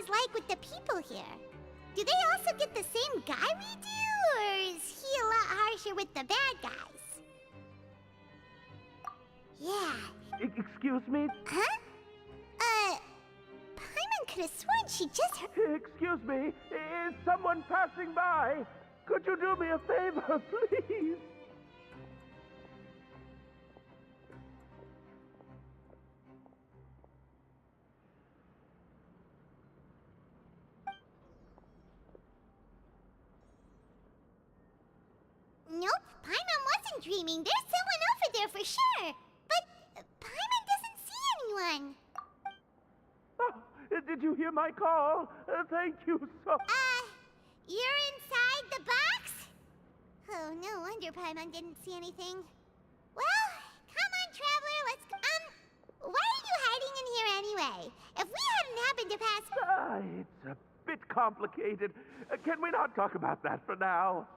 always like with the people here? Do they also get the same guy we do, or is he a lot harsher with the bad guys? Yeah. Excuse me? Huh? Paimon could have sworn she just heard. Excuse me? Is someone passing by? Could you do me a favor, please? Nope, Paimon wasn't dreaming. There's someone over there for sure. But Paimon doesn't see anyone. Oh, did you hear my call? Thank you so... You're inside the box? Oh, no wonder Paimon didn't see anything. Well, come on, Traveler, let's go. Why are you hiding in here anyway? If we hadn't happened to pass... it's a bit complicated. Can we not talk about that for now?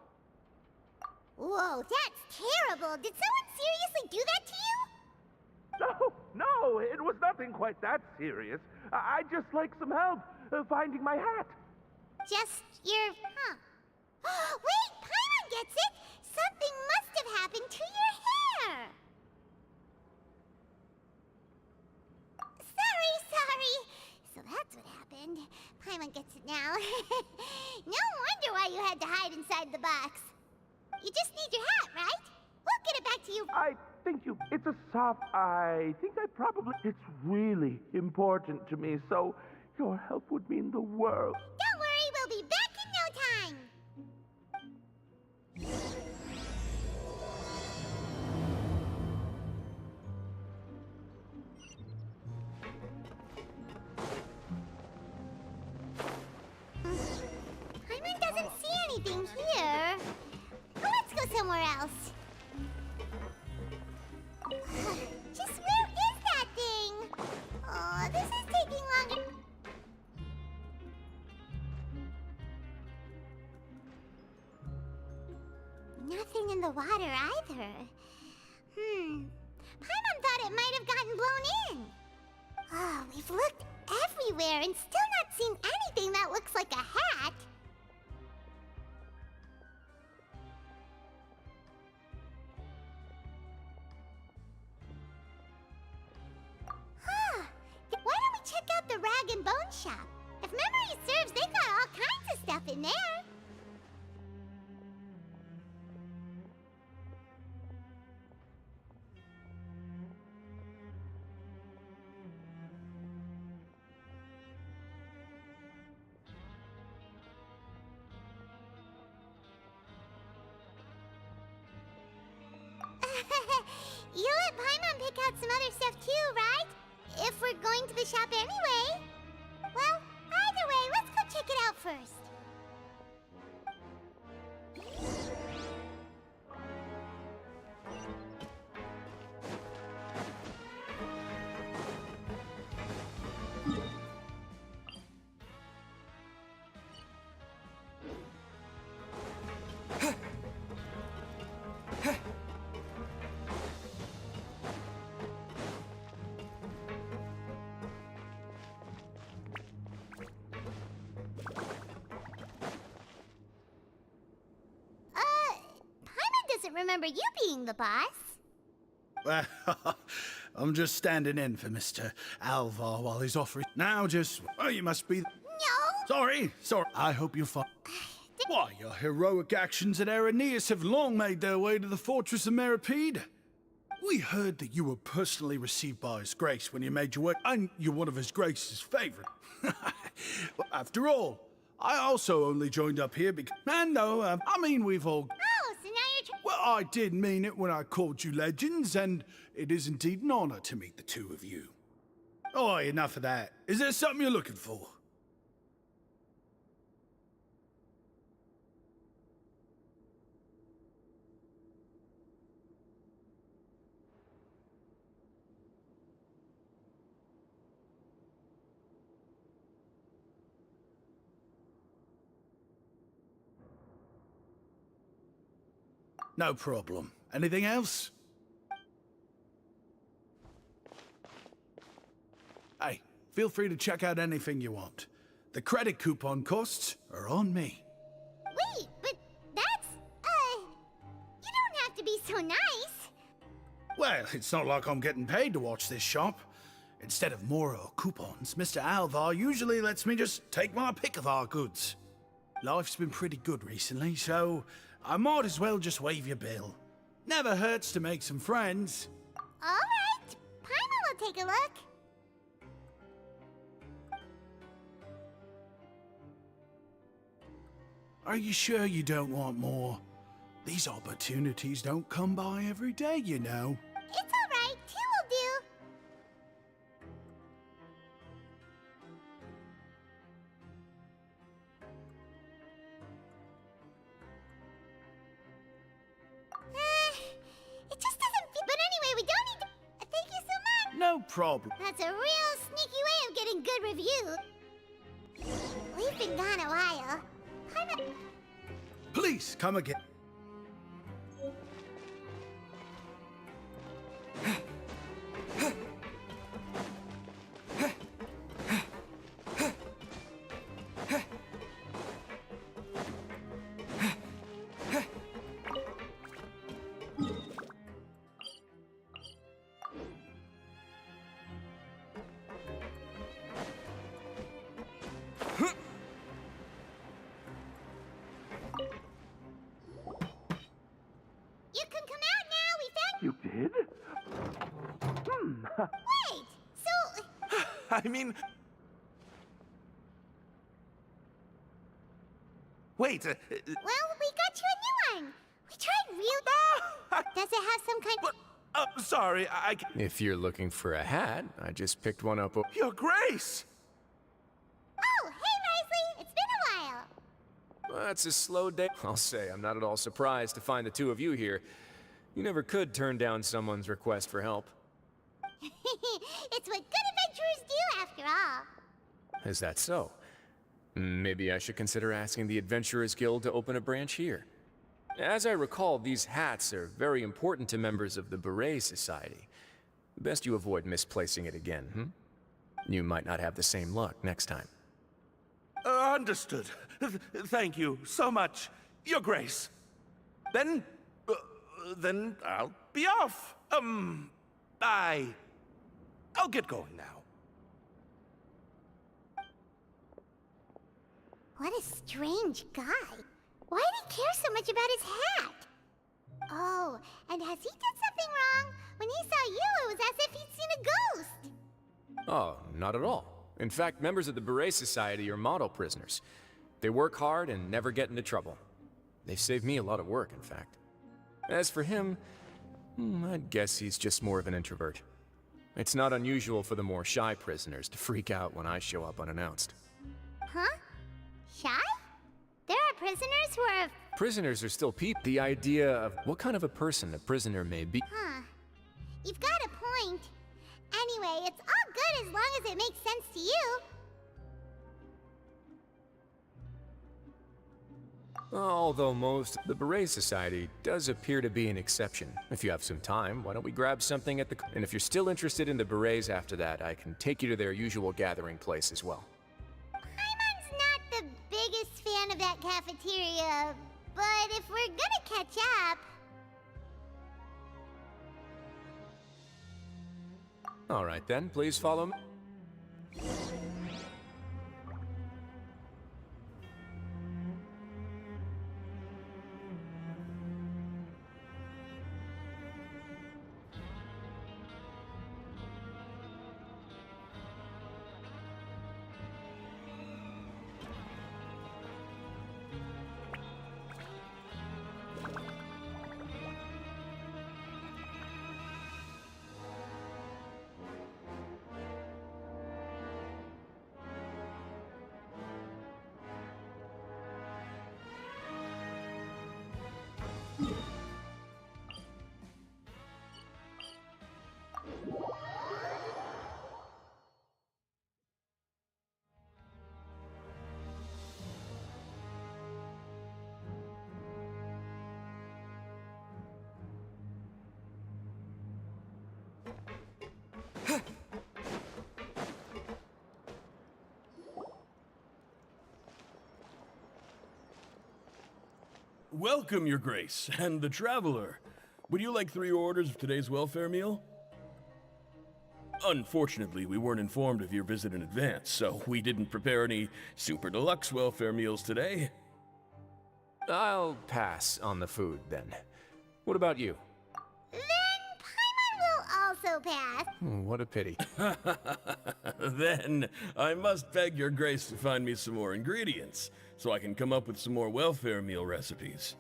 Whoa, that's terrible. Did someone seriously do that to you? No, it was nothing quite that serious. I'd just like some help finding my hat. Just your... Wait, Paimon gets it! Something must have happened to your hair! Sorry. So that's what happened. Paimon gets it now. No wonder why you had to hide inside the box. You just need your hat, right? We'll get it back to you. I think you... It's a soft... I think I probably... It's really important to me, so your help would mean the world. Don't worry, we'll be back in no time. Paimon doesn't see anything here. Let's go somewhere else. Just where is that thing? Oh, this is taking longer. Nothing in the water either. Paimon thought it might have gotten blown in. Oh, we've looked everywhere and still not seen anything that looks like a hat. Why don't we check out the rag and bone shop? If memory serves, they got all kinds of stuff in there. You let Paimon pick out some other stuff too, right? If we're going to the shop anyway. Well, either way, let's go check it out first. Remember you being the boss. Well, I'm just standing in for Mr. Alvar while he's offering. Now just... Oh, you must be... No! Sorry. I hope you're fine. Why, your heroic actions at Araneus have long made their way to the fortress of Meripede. We heard that you were personally received by His Grace when you made your way, and you're one of His Grace's favorite. After all, I also only joined up here because... And no, I mean we've all... Oh, so now you're... Well, I did mean it when I called you legends, and it is indeed an honor to meet the two of you. Oh, enough of that. Is there something you're looking for? No problem. Anything else? Hey, feel free to check out anything you want. The credit coupon costs are on me. Wait, but that's, you don't have to be so nice. Well, it's not like I'm getting paid to watch this shop. Instead of more coupons, Mr. Alvar usually lets me just take my pick of our goods. Life's been pretty good recently, so I might as well just waive your bill. Never hurts to make some friends. All right, Paimon will take a look. Are you sure you don't want more? These opportunities don't come by every day, you know. It's all right, 2 will do. It just doesn't feel... But anyway, we don't need to... Thank you so much. No problem. That's a real sneaky way of getting good reviews. We've been gone a while. Paimon... Please, come again. You can come out now. We found... You did? Wait, so... I mean... Wait, Well, we got you a new one. We tried real... Does it have some kind... sorry, If you're looking for a hat, I just picked one up. Your Grace! Oh, hey, Rizli. It's been a while. Well, it's a slow day. I'll say, I'm not at all surprised to find the two of you here. You never could turn down someone's request for help. It's what good adventurers do, after all. Is that so? Maybe I should consider asking the Adventurers Guild to open a branch here. As I recall, these hats are very important to members of the Beret Society. Best you avoid misplacing it again, You might not have the same luck next time. Understood. Thank you so much, Your Grace. Then I'll be off. I'll get going now. What a strange guy. Why did he care so much about his hat? Oh, and has he done something wrong? When he saw you, it was as if he'd seen a ghost. Oh, not at all. In fact, members of the Beret Society are model prisoners. They work hard and never get into trouble. They've saved me a lot of work, in fact. As for him, I'd guess he's just more of an introvert. It's not unusual for the more shy prisoners to freak out when I show up unannounced. Huh? Shy? There are prisoners who are... Prisoners are still people. The idea of what kind of a person a prisoner may be. Huh. You've got a point. Anyway, it's all good as long as it makes sense to you. Although the Beret Society does appear to be an exception. If you have some time, why don't we grab something at the... And if you're still interested in the Berets after that, I can take you to their usual gathering place as well. Paimon's not the biggest fan of that cafeteria, but if we're gonna catch up... All right then, please follow me. Welcome, Your Grace, and the Traveler. Would you like 3 orders of today's welfare meal? Unfortunately, we weren't informed of your visit in advance, so we didn't prepare any super deluxe welfare meals today. I'll pass on the food, then. What about you? Then Paimon will also pass. What a pity. Then, I must beg Your Grace to find me some more ingredients, so I can come up with some more welfare meal recipes.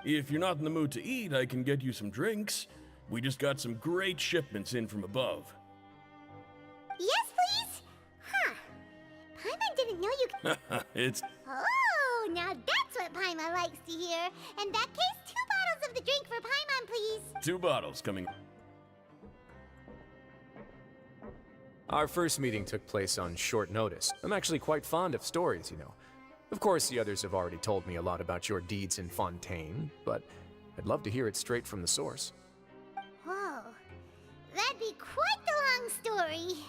If you're not in the mood to eat, I can get you some drinks. We just got some great shipments in from above. Yes, please? Huh. Paimon didn't know you could... It's... Oh, now that's what Paimon likes to hear. In that case, 2 bottles of the drink for Paimon, please. 2 bottles coming... Our first meeting took place on short notice. I'm actually quite fond of stories, you know. Of course, the others have already told me a lot about your deeds in Fontaine, but I'd love to hear it straight from the source. Whoa. That'd be quite the long story.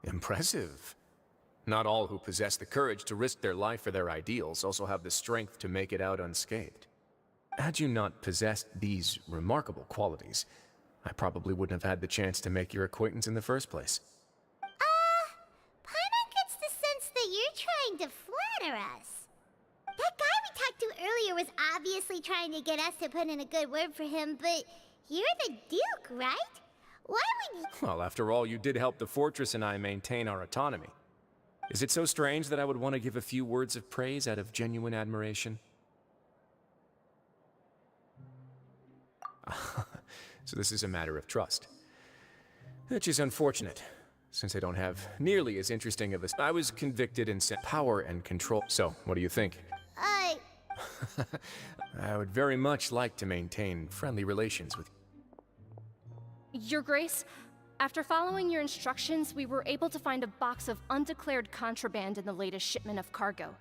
Impressive. Not all who possess the courage to risk their life for their ideals also have the strength to make it out unscathed. Had you not possessed these remarkable qualities, I probably wouldn't have had the chance to make your acquaintance in the first place. Paimon gets the sense that you're trying to flatter us. That guy we talked to earlier was obviously trying to get us to put in a good word for him, but you're the Duke, right? Why would you... Well, after all, you did help the fortress and I maintain our autonomy. Is it so strange that I would want to give a few words of praise out of genuine admiration? So this is a matter of trust. Which is unfortunate, since I don't have nearly as interesting of a... I was convicted and sent power and control. So, what do you think? I would very much like to maintain friendly relations with you. Your Grace, after following your instructions, we were able to find a box of undeclared contraband in the latest shipment of cargo.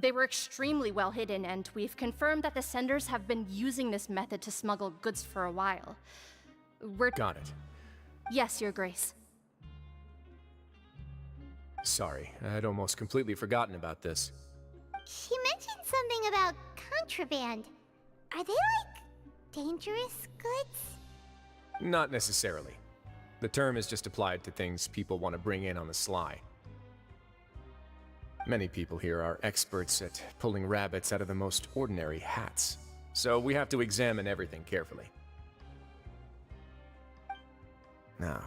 They were extremely well hidden, and we've confirmed that the senders have been using this method to smuggle goods for a while. Got it. Yes, Your Grace. Sorry, I'd almost completely forgotten about this. She mentioned something about contraband. Are they, like, dangerous goods? Not necessarily. The term is just applied to things people want to bring in on the sly. Many people here are experts at pulling rabbits out of the most ordinary hats, so we have to examine everything carefully. Now,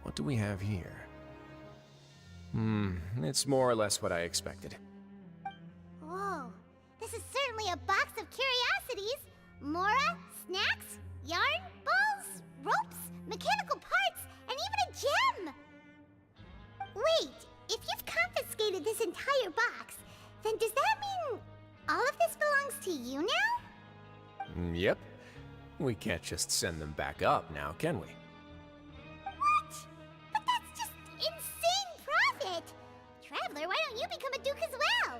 what do we have here? It's more or less what I expected. Whoa, this is certainly a box of curiosities. Mora, snacks, yarn, balls, ropes, mechanical parts, and even a gem! Wait, if you've confiscated this entire box, then does that mean all of this belongs to you now? Yep. We can't just send them back up now, can we? What? But that's just insane profit! Traveler, why don't you become a duke as well?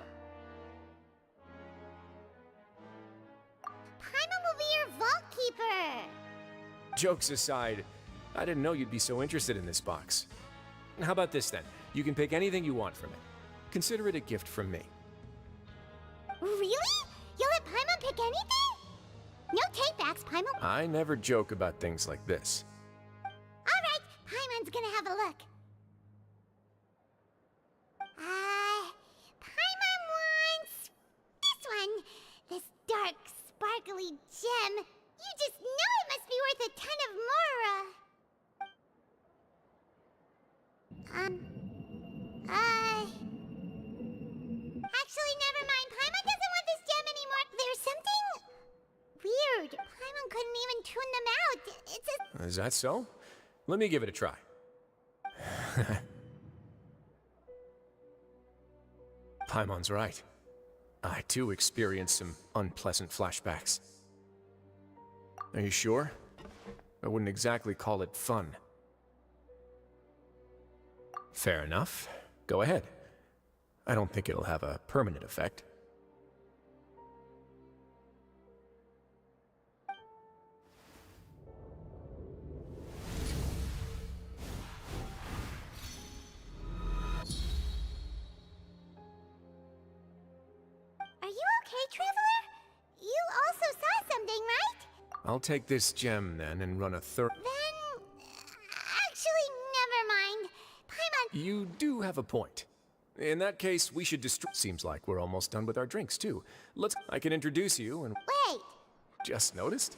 Paimon will be your vault keeper! Jokes aside, I didn't know you'd be so interested in this box. How about this then? You can pick anything you want from it. Consider it a gift from me. Really? You'll let Paimon pick anything? No takebacks, Paimon. I never joke about things like this. Alright, Paimon's gonna have a look. Paimon wants gem. You just know it must be worth a ton of more, Actually, never mind. Paimon doesn't want this gem anymore. There's something weird. Paimon couldn't even tune them out. It's a... Is that so? Let me give it a try. Paimon's right. I too experienced some unpleasant flashbacks. Are you sure? I wouldn't exactly call it fun. Fair enough. Go ahead. I don't think it'll have a permanent effect. Are you okay, Traveler? You also saw something, right? I'll take this gem then and run a Then... actually, never mind. Paimon... You do have a point. In that case, we should Seems like we're almost done with our drinks, too. I can introduce you and... Wait! Just noticed?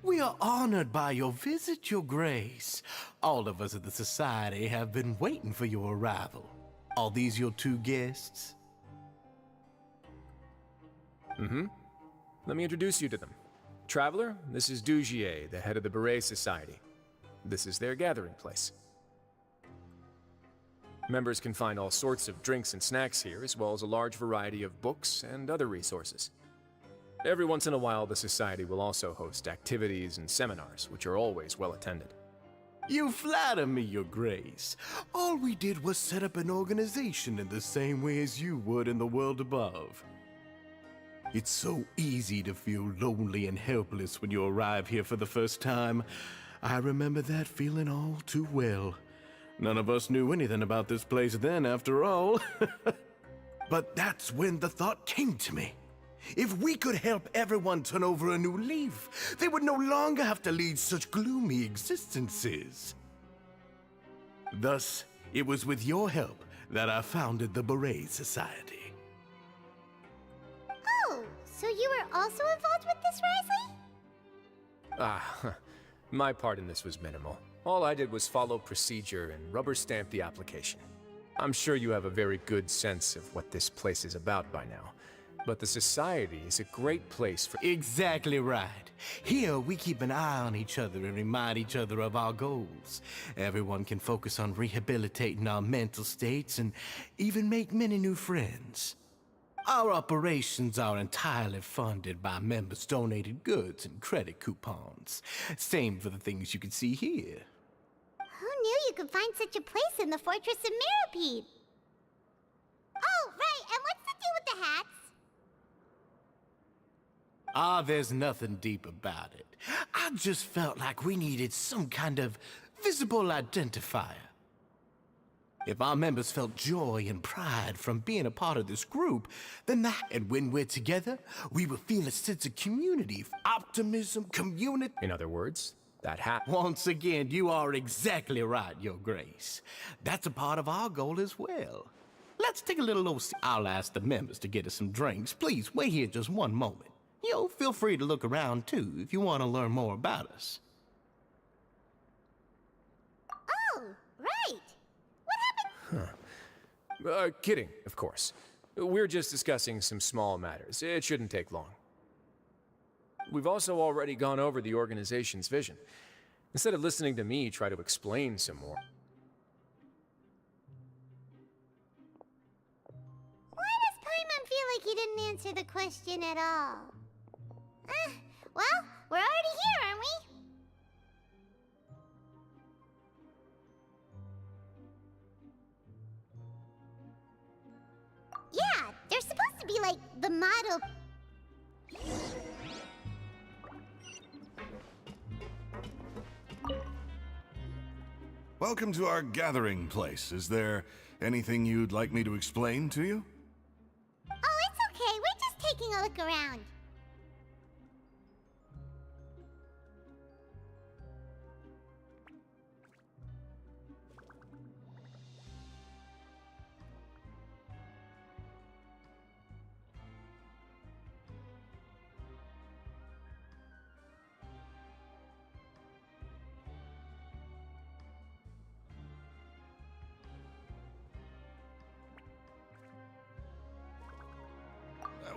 We are honored by your visit, Your Grace. All of us at the Society have been waiting for your arrival. Are these your two guests? Mm-hmm. Let me introduce you to them. Traveler, this is Dugier, the head of the Beret Society. This is their gathering place. Members can find all sorts of drinks and snacks here, as well as a large variety of books and other resources. Every once in a while, the Society will also host activities and seminars, which are always well attended. You flatter me, Your Grace. All we did was set up an organization in the same way as you would in the world above. It's so easy to feel lonely and helpless when you arrive here for the first time. I remember that feeling all too well. None of us knew anything about this place then, after all. But that's when the thought came to me. If we could help everyone turn over a new leaf, they would no longer have to lead such gloomy existences. Thus, it was with your help that I founded the Beret Society. Oh, so you were also involved with this, Rizli? My part in this was minimal. All I did was follow procedure and rubber stamp the application. I'm sure you have a very good sense of what this place is about by now. But the Society is a great place for... Exactly right. Here, we keep an eye on each other and remind each other of our goals. Everyone can focus on rehabilitating our mental states and even make many new friends. Our operations are entirely funded by members' donated goods and credit coupons. Same for the things you can see here. Who knew you could find such a place in the Fortress of Mirapede? Oh, right, and what's the deal with the hats? There's nothing deep about it. I just felt like we needed some kind of visible identifier. If our members felt joy and pride from being a part of this group, then and when we're together, we will feel a sense of community, optimism, community. In other words, that hat... Once again, you are exactly right, Your Grace. That's a part of our goal as well. Let's take a little I'll ask the members to get us some drinks. Please, wait here just one moment. Feel free to look around, too, if you want to learn more about us. Oh, right. What happened? Kidding, of course. We're just discussing some small matters. It shouldn't take long. We've also already gone over the organization's vision. Instead of listening to me try to explain some more... Why does Paimon feel like he didn't answer the question at all? Well, we're already here, aren't we? Yeah, they're supposed to be like the model... Welcome to our gathering place. Is there anything you'd like me to explain to you? Oh, it's okay. We're just taking a look around.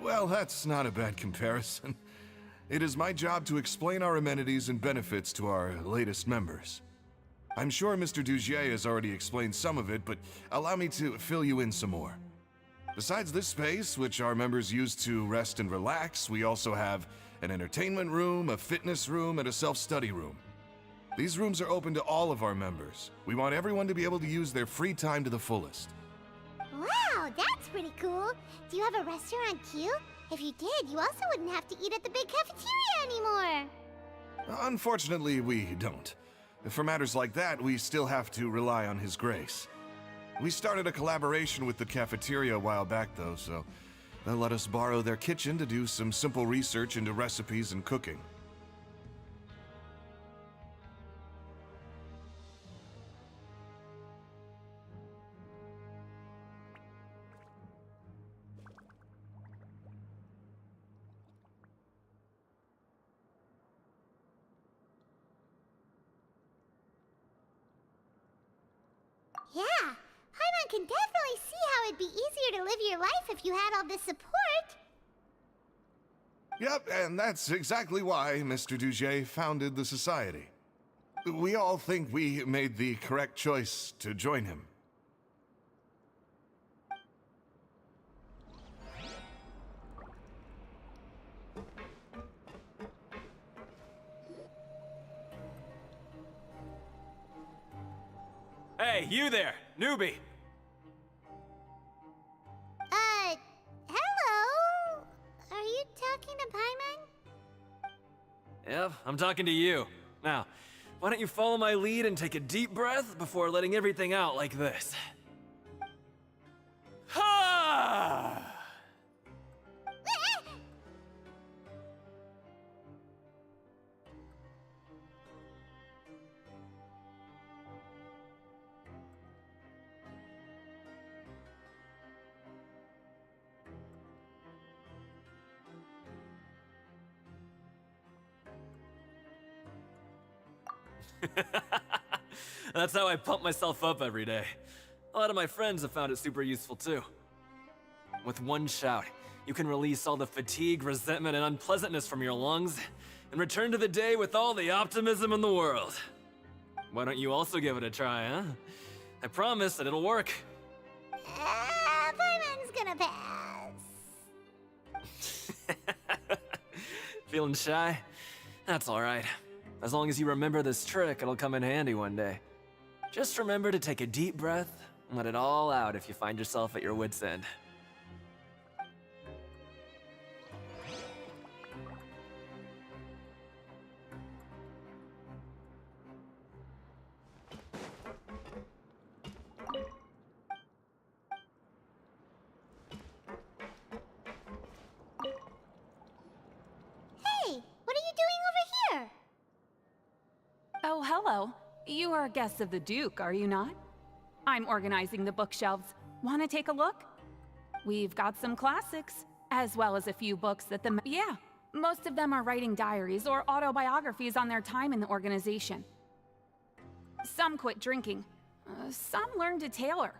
Well, that's not a bad comparison. It is my job to explain our amenities and benefits to our latest members. I'm sure Mr. Dugier has already explained some of it, but allow me to fill you in some more. Besides this space, which our members use to rest and relax, we also have an entertainment room, a fitness room, and a self-study room. These rooms are open to all of our members. We want everyone to be able to use their free time to the fullest. Wow, that's pretty cool. Do you have a restaurant too? If you did, you also wouldn't have to eat at the big cafeteria anymore. Unfortunately, we don't. For matters like that, we still have to rely on His grace. We started a collaboration with the cafeteria a while back, though, so they'll let us borrow their kitchen to do some simple research into recipes and cooking. Yeah, Paimon can definitely see how it'd be easier to live your life if you had all this support. Yep, and that's exactly why Mr. Dugier founded the society. We all think we made the correct choice to join him. Hey, you there, newbie! Hello? Are you talking to Paimon? Yep, I'm talking to you. Now, why don't you follow my lead and take a deep breath before letting everything out like this? Ha! That's how I pump myself up every day. A lot of my friends have found it super useful too. With one shout, you can release all the fatigue, resentment, and unpleasantness from your lungs and return to the day with all the optimism in the world. Why don't you also give it a try, huh? I promise that it'll work. Paimon's gonna pass. Feeling shy? That's alright. As long as you remember this trick, it'll come in handy one day. Just remember to take a deep breath and let it all out if you find yourself at your wit's end. Hey, what are you doing over here? Oh, hello. You are guests of the Duke, are you not? I'm organizing the bookshelves. Want to take a look? We've got some classics, as well as a few books that Yeah, most of them are writing diaries or autobiographies on their time in the organization. Some quit drinking. Some learned to tailor.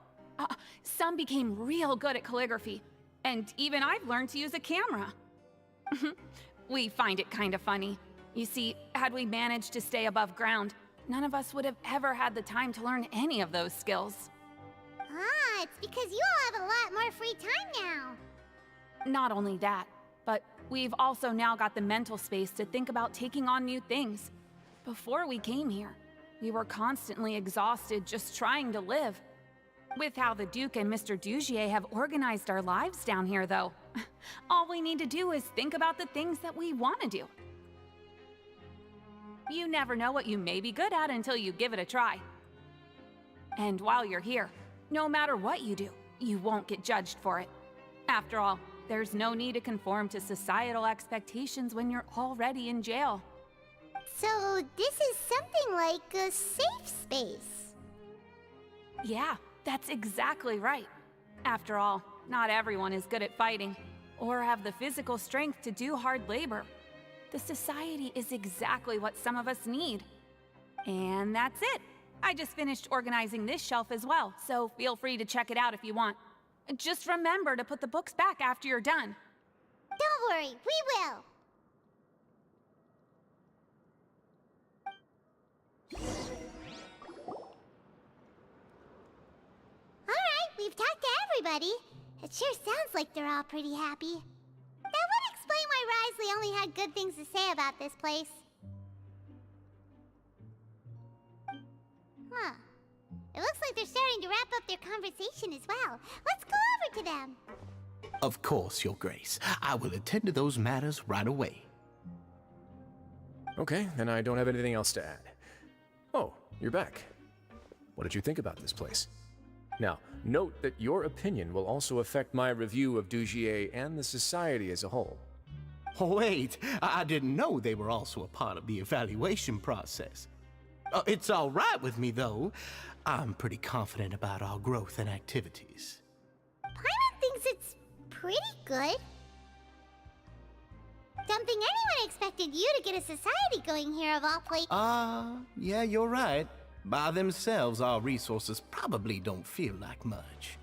Some became real good at calligraphy. And even I've learned to use a camera. We find it kind of funny. You see, had we managed to stay above ground, none of us would have ever had the time to learn any of those skills. Ah, it's because you all have a lot more free time now. Not only that, but we've also now got the mental space to think about taking on new things. Before we came here, we were constantly exhausted just trying to live. With how the Duke and Mr. Dugier have organized our lives down here, though, all we need to do is think about the things that we want to do. You never know what you may be good at until you give it a try. And while you're here, no matter what you do, you won't get judged for it. After all, there's no need to conform to societal expectations when you're already in jail. So this is something like a safe space. Yeah, that's exactly right. After all, not everyone is good at fighting, or have the physical strength to do hard labor. The society is exactly what some of us need. And that's it. I just finished organizing this shelf as well, so feel free to check it out if you want. Just remember to put the books back after you're done. Don't worry, we will. Alright, we've talked to everybody. It sure sounds like they're all pretty happy. That would explain why Rizli only had good things to say about this place. Huh. It looks like they're starting to wrap up their conversation as well. Let's go over to them. Of course, Your Grace. I will attend to those matters right away. Okay, then I don't have anything else to add. Oh, you're back. What did you think about this place? Now, note that your opinion will also affect my review of Dugier and the society as a whole. Oh, wait, I didn't know they were also a part of the evaluation process. It's all right with me, though. I'm pretty confident about our growth and activities. Paimon thinks it's pretty good. Don't think anyone expected you to get a society going here of all places. Yeah, you're right. By themselves, our resources probably don't feel like much.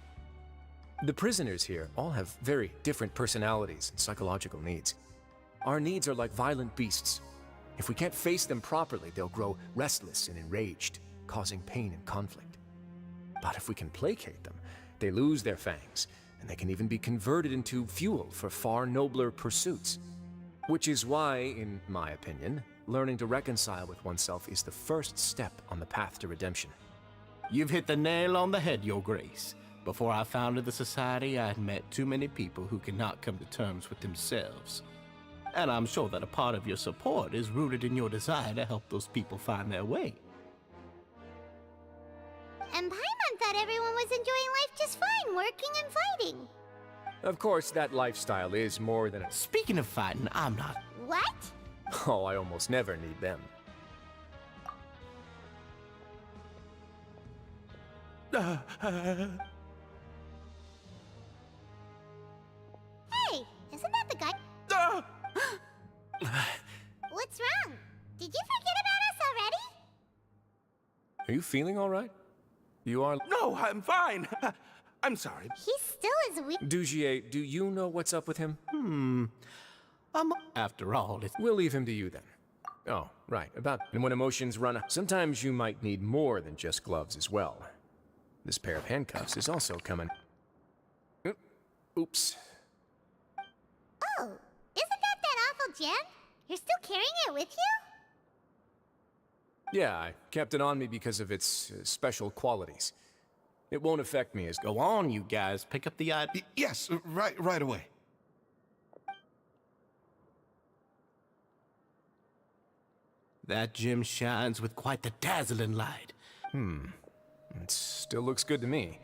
The prisoners here all have very different personalities and psychological needs. Our needs are like violent beasts. If we can't face them properly, they'll grow restless and enraged, causing pain and conflict. But if we can placate them, they lose their fangs, and they can even be converted into fuel for far nobler pursuits. Which is why, in my opinion, learning to reconcile with oneself is the first step on the path to redemption. You've hit the nail on the head, Your Grace. Before I founded the Society, I had met too many people who could not come to terms with themselves. And I'm sure that a part of your support is rooted in your desire to help those people find their way. And Paimon thought everyone was enjoying life just fine, working and fighting. Of course, that lifestyle is more than a... Speaking of fighting, I'm not... What? Oh, I almost never need them. Hey, isn't that the guy? What's wrong? Did you forget about us already? Are you feeling all right? You are... No, I'm fine. I'm sorry. He still is weak. Dugier, do you know what's up with him? After all, it's... We'll leave him to you then. Oh, right, about... And when emotions run out, sometimes you might need more than just gloves as well. This pair of handcuffs is also coming... Oops. Oh, isn't that awful gem? You're still carrying it with you? Yeah, I kept it on me because of its special qualities. It won't affect me as... Go on, you guys. Pick up the item. Yes, right away. That gem shines with quite the dazzling light. It still looks good to me.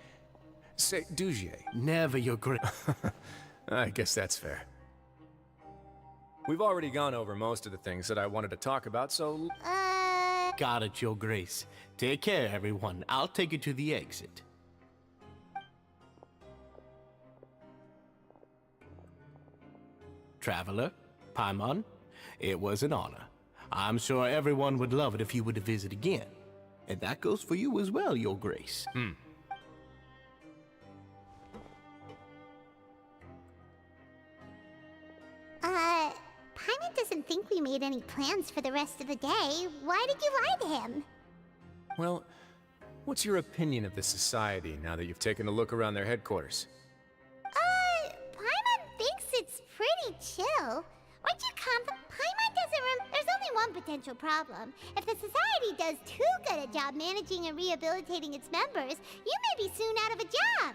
Say, Dugier. Never, Your Grace. I guess that's fair. We've already gone over most of the things that I wanted to talk about, so... Got it, Your Grace. Take care, everyone. I'll take you to the exit. Traveler, Paimon, it was an honor. I'm sure everyone would love it if you were to visit again. And that goes for you as well, Your Grace. Paimon doesn't think we made any plans for the rest of the day. Why did you lie to him? Well, what's your opinion of the society now that you've taken a look around their headquarters? Paimon thinks it's pretty chill. Aren't you confident? Paimon doesn't There's only one potential problem. If the society does too good a job managing and rehabilitating its members, you may be soon out of a job.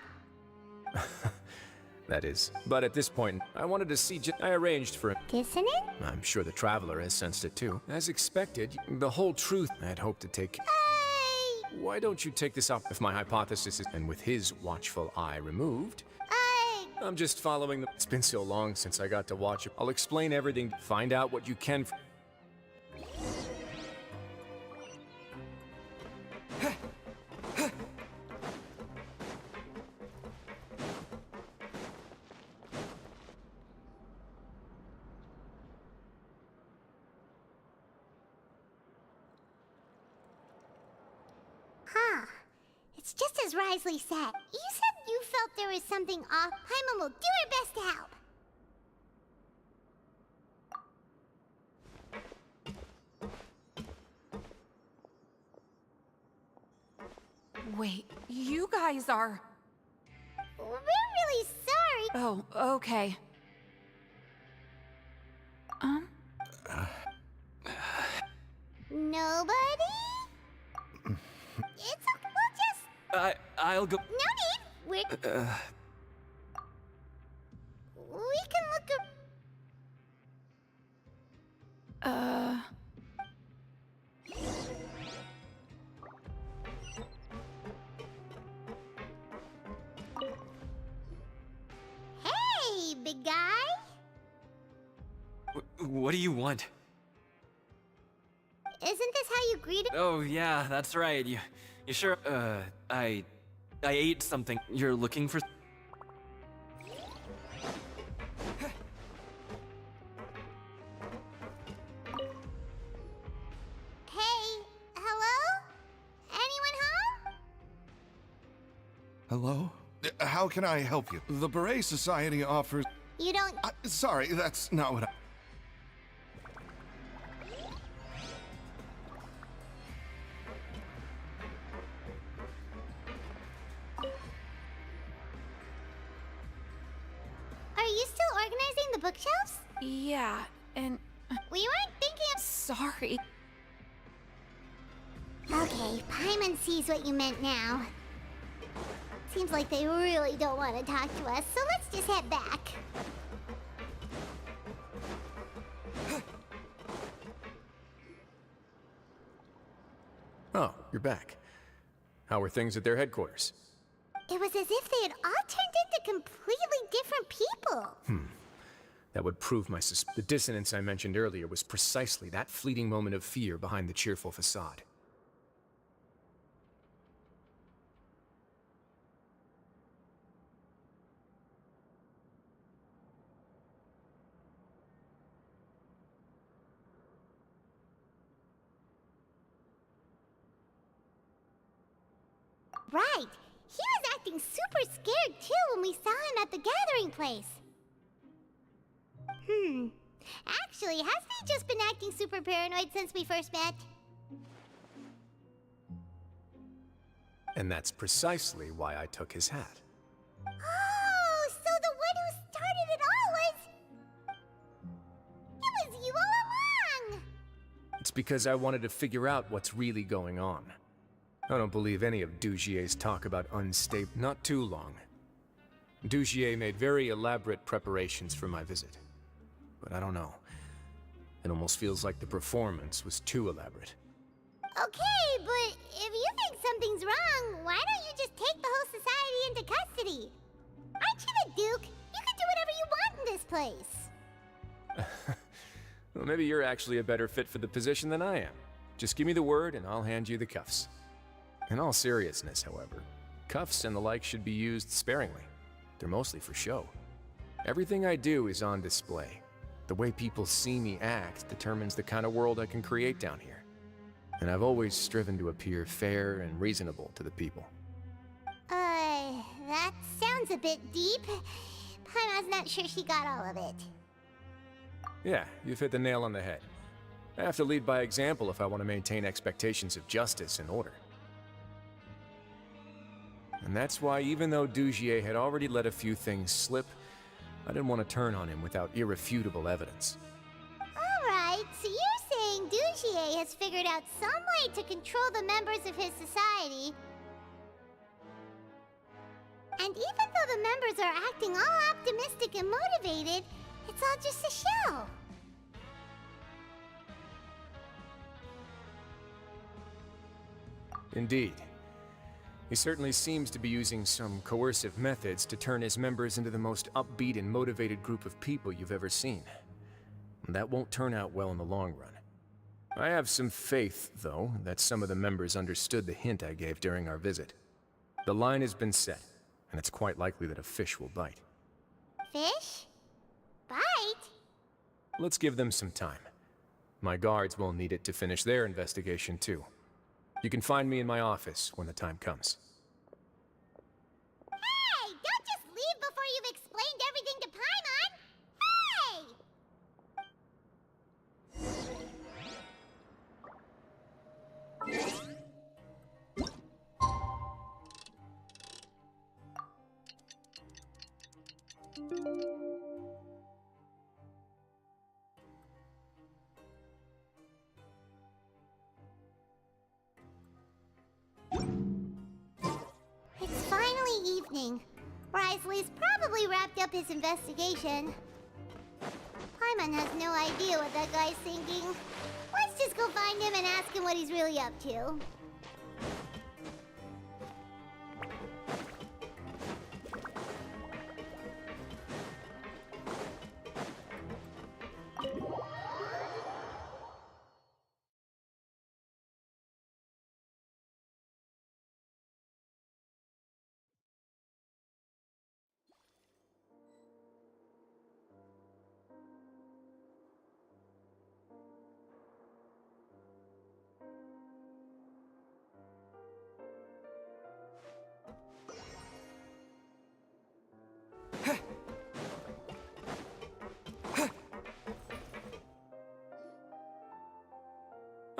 That is. But at this point, I wanted to see I arranged for it. Dissonant? I'm sure the Traveler has sensed it too. As expected, the whole truth I'd hoped to take... Why don't you take this up if my hypothesis is, and with his watchful eye removed? I'm just following the... It's been so long since I got to watch it. I'll explain everything. Find out what you can... Huh. It's just as Rizli said. You said you felt there was something off. Paimon will do her best to help. Wait, you guys are... We're really sorry. Oh, okay. Nobody? It's okay. We'll just... I'll go. No need. We can look up... Hey, big guy. What do you want? Isn't this how you greet him? Oh, yeah, that's right. You sure? I ate something. You're looking for... Hey, hello? Anyone home? Hello? How can I help you? The Beret Society offers... You don't... Sorry, that's not what I... Are you still organizing the bookshelves? Yeah, and... We weren't thinking of... Sorry. Okay, Paimon sees what you meant now. Seems like they really don't want to talk to us, so let's just head back. Oh, you're back. How are things at their headquarters? It was as if they had all turned into completely different people. That would prove my The dissonance I mentioned earlier was precisely that fleeting moment of fear behind the cheerful facade. Right. He was acting super scared too when we saw him at the gathering place. Actually, hasn't he just been acting super paranoid since we first met? And that's precisely why I took his hat. Oh, so the one who started it all was... It was you all along! It's because I wanted to figure out what's really going on. I don't believe any of Dugier's talk about unstable. Not too long. Dugier made very elaborate preparations for my visit. But I don't know. It almost feels like the performance was too elaborate. Okay, but if you think something's wrong, why don't you just take the whole society into custody? Aren't you the Duke? You can do whatever you want in this place. Well, maybe you're actually a better fit for the position than I am. Just give me the word and I'll hand you the cuffs. In all seriousness, however, cuffs and the like should be used sparingly. They're mostly for show. Everything I do is on display. The way people see me act determines the kind of world I can create down here. And I've always striven to appear fair and reasonable to the people. That sounds a bit deep. Paimon's not sure she got all of it. Yeah, you've hit the nail on the head. I have to lead by example if I want to maintain expectations of justice and order. And that's why, even though Dugier had already let a few things slip, I didn't want to turn on him without irrefutable evidence. Alright, so you're saying Dugier has figured out some way to control the members of his society. And even though the members are acting all optimistic and motivated, it's all just a show. Indeed. He certainly seems to be using some coercive methods to turn his members into the most upbeat and motivated group of people you've ever seen. That won't turn out well in the long run. I have some faith, though, that some of the members understood the hint I gave during our visit. The line has been set, and it's quite likely that a fish will bite. Fish? Bite? Let's give them some time. My guards will need it to finish their investigation, too. You can find me in my office when the time comes. Hey! Don't just leave before you've explained everything to Paimon! Hey! It's finally evening. Risley's probably wrapped up his investigation. Paimon has no idea what that guy's thinking. Let's just go find him and ask him what he's really up to.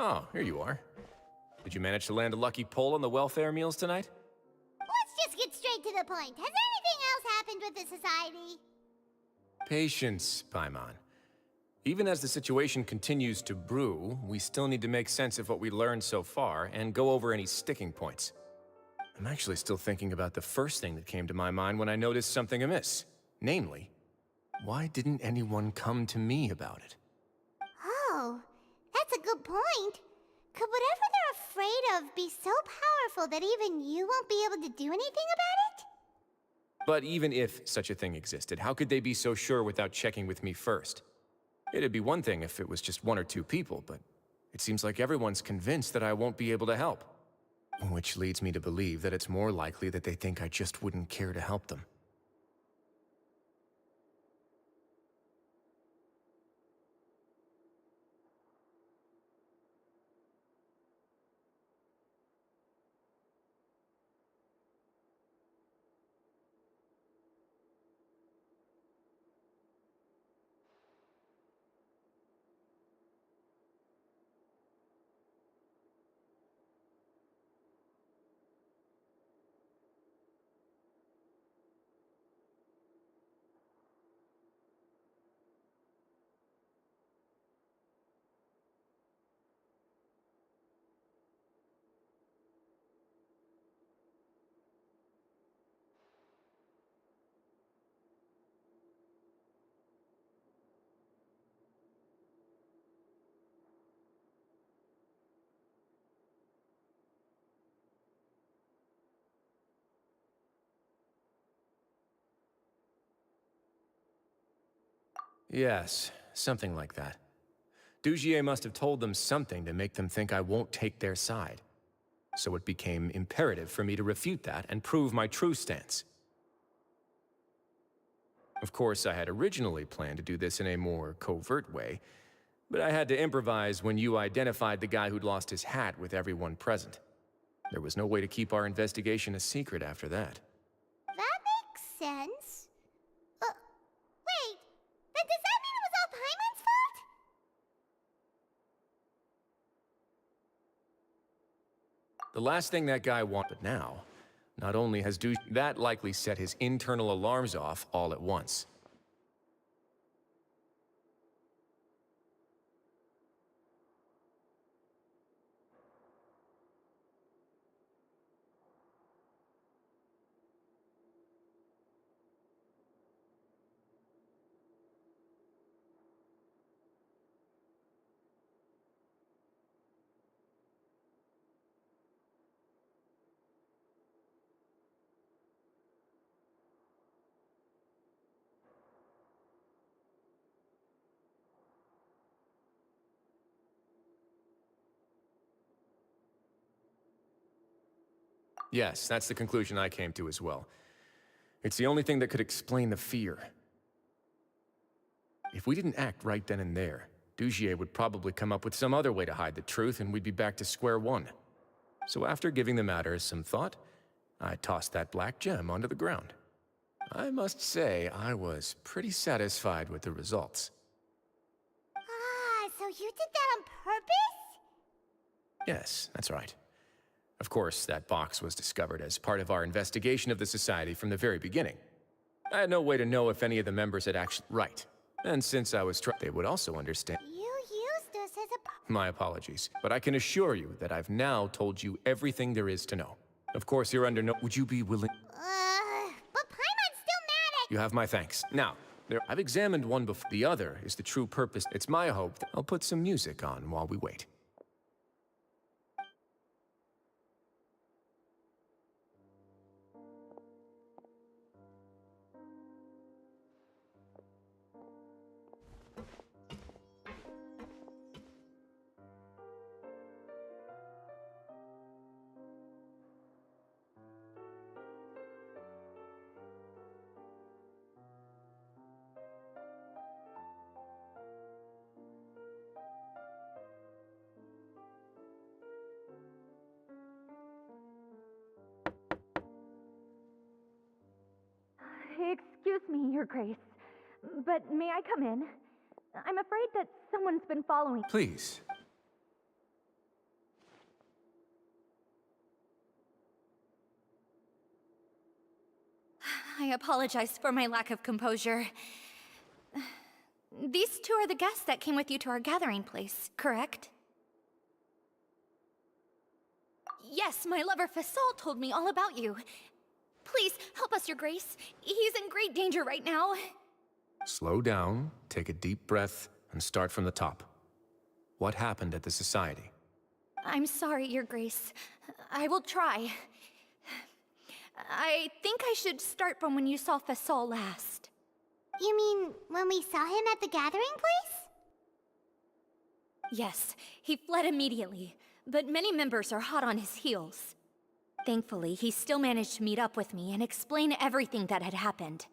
Oh, here you are. Did you manage to land a lucky pull on the welfare meals tonight? Let's just get straight to the point. Has anything else happened with the society? Patience, Paimon. Even as the situation continues to brew, we still need to make sense of what we learned so far and go over any sticking points. I'm actually still thinking about the first thing that came to my mind when I noticed something amiss. Namely, why didn't anyone come to me about it? Oh, that's a good point. Could whatever they're afraid of be so powerful that even you won't be able to do anything about it? But even if such a thing existed, how could they be so sure without checking with me first? It'd be one thing if it was just one or two people, but it seems like everyone's convinced that I won't be able to help. Which leads me to believe that it's more likely that they think I just wouldn't care to help them. Yes, something like that. Dugier must have told them something to make them think I won't take their side. So it became imperative for me to refute that and prove my true stance. Of course, I had originally planned to do this in a more covert way, but I had to improvise when you identified the guy who'd lost his hat with everyone present. There was no way to keep our investigation a secret after that. That makes sense. Wait, then does that mean it was all Paimon's fault? The last thing that guy wanted, but now, not only has that likely set his internal alarms off all at once. Yes, that's the conclusion I came to as well. It's the only thing that could explain the fear. If we didn't act right then and there, Dugier would probably come up with some other way to hide the truth, and we'd be back to square one. So after giving the matter some thought, I tossed that black gem onto the ground. I must say, I was pretty satisfied with the results. Ah, so you did that on purpose? Yes, that's right. Of course, that box was discovered as part of our investigation of the Society from the very beginning. I had no way to know if any of the members had actually... Right. And since I was they would also understand... You used us as a... My apologies, but I can assure you that I've now told you everything there is to know. Of course, you're under no... Would you be willing... But Paimon's still mad at... You have my thanks. Now, I've examined one before. The other is the true purpose. It's my hope that I'll put some music on while we wait. Excuse me, Your Grace, but may I come in? I'm afraid that someone's been following... Please. I apologize for my lack of composure. These two are the guests that came with you to our gathering place, correct? Yes, my lover Fasol told me all about you. Please, help us, Your Grace. He's in great danger right now. Slow down, take a deep breath, and start from the top. What happened at the Society? I'm sorry, Your Grace. I will try. I think I should start from when you saw Fasol last. You mean when we saw him at the gathering place? Yes, he fled immediately, but many members are hot on his heels. Thankfully, he still managed to meet up with me and explain everything that had happened.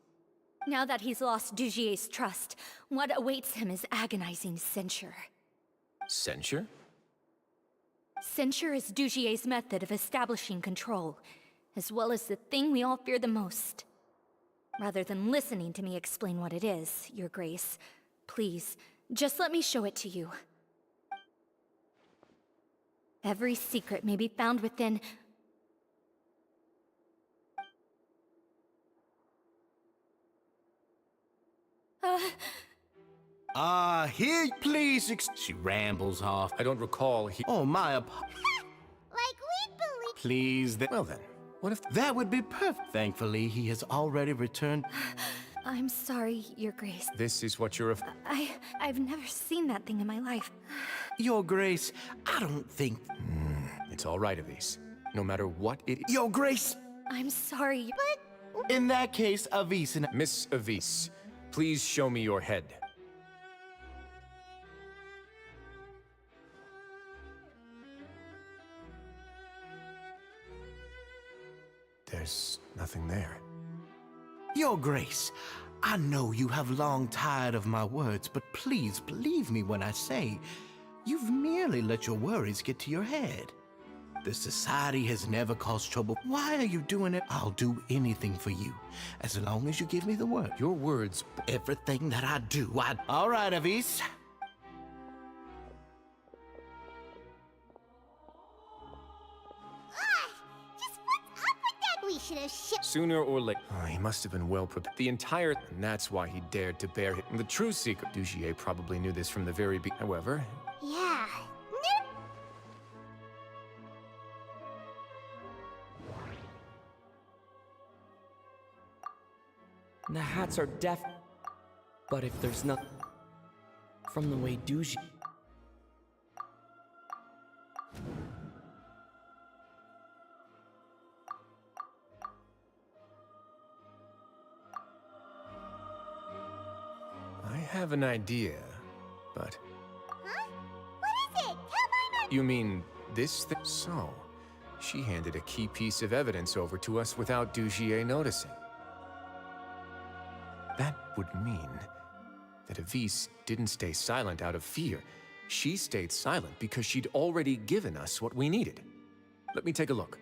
Now that he's lost Dugier's trust, what awaits him is agonizing censure. Censure? Censure is Dugier's method of establishing control, as well as the thing we all fear the most. Rather than listening to me explain what it is, Your Grace, please, just let me show it to you. Every secret may be found within... Here, please, she rambles off. I don't recall Oh, my Like we'd believe... Please, Well then, what if... That would be perfect. Thankfully, he has already returned. I'm sorry, Your Grace. This is what you're... I've never seen that thing in my life. Your Grace, I don't think... It's all right, Avis. No matter what it... Your Grace! I'm sorry, but... In that case, Avis and... Miss Avis, please show me your head. There's nothing there. Your Grace, I know you have long tired of my words, but please believe me when I say you've merely let your worries get to your head. The Society has never caused trouble. Why are you doing it? I'll do anything for you, as long as you give me the word. Your words... Everything that I do, All right, Avis. Just what's up with that? We should have shipped... Sooner or later... he must have been well prepared. The entire... And that's why he dared to bear him. The true secret... Dugier probably knew this from the very beginning. However... Yeah. The hats are deaf. But if there's not... From the way Dugier... I have an idea, but... Huh? What is it? Tell Paimon! You mean this thing? So, She handed a key piece of evidence over to us without Dugier noticing. That would mean that Avise didn't stay silent out of fear. She stayed silent because she'd already given us what we needed. Let me take a look.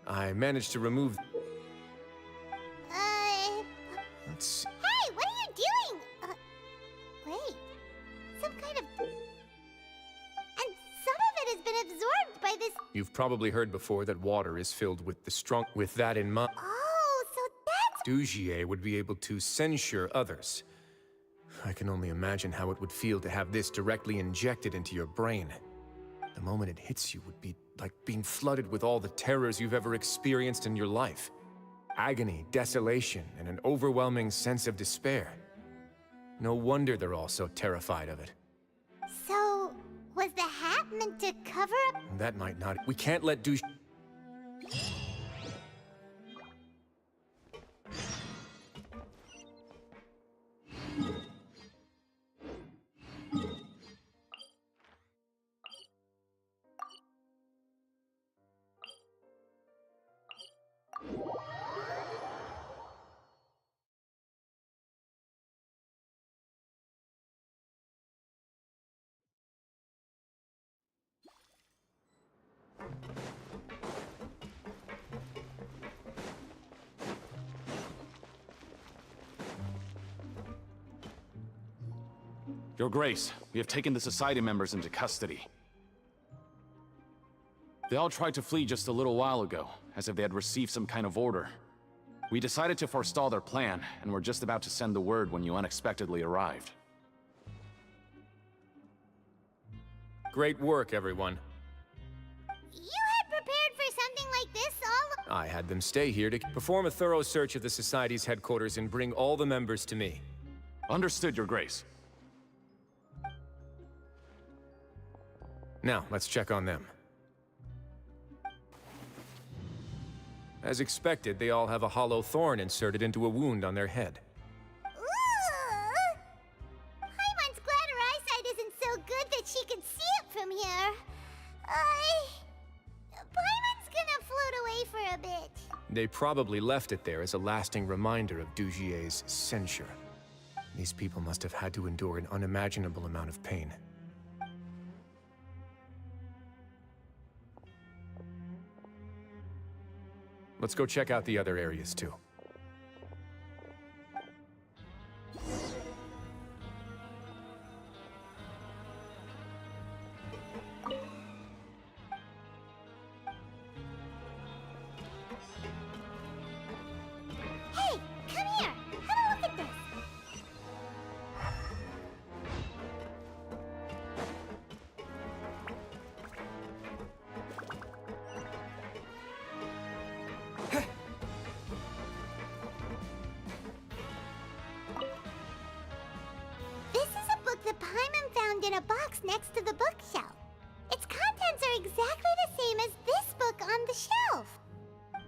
I managed to remove... Let's see. Hey, what are you doing? Wait. Some kind of... And some of it has been absorbed by this... You've probably heard before that water is filled with the strong... With that in mind... Oh, so that's... Dugier would be able to censure others. I can only imagine how it would feel to have this directly injected into your brain. The moment it hits you would be like being flooded with all the terrors you've ever experienced in your life. Agony, desolation, and an overwhelming sense of despair. No wonder they're all so terrified of it. So, was the hat meant to cover up... That might not... We can't let Dugier... Your Grace, we have taken the Society members into custody. They all tried to flee just a little while ago, as if they had received some kind of order. We decided to forestall their plan, and were just about to send the word when you unexpectedly arrived. Great work, everyone. You had prepared for something like this all... I had them stay here to perform a thorough search of the Society's headquarters and bring all the members to me. Understood, Your Grace. Now, let's check on them. As expected, they all have a hollow thorn inserted into a wound on their head. Ooh! Paimon's glad her eyesight isn't so good that she can see it from here. Paimon's gonna float away for a bit. They probably left it there as a lasting reminder of Dugier's censure. These people must have had to endure an unimaginable amount of pain. Let's go check out the other areas, too. Hey, come here! Have a look at this! This is a book that Paimon found in a box next to the bookshelf. Its contents are exactly the same as this book on the shelf.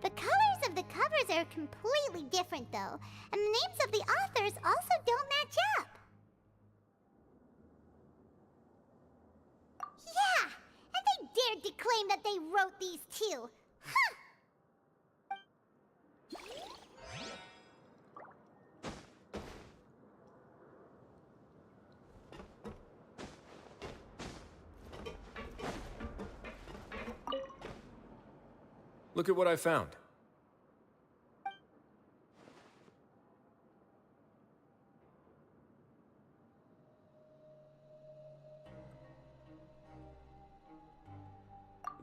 The colors of the covers are completely different, though, and the names of the authors also don't match up. Yeah, and they dared to claim that they wrote these too. Huh! Look at what I found.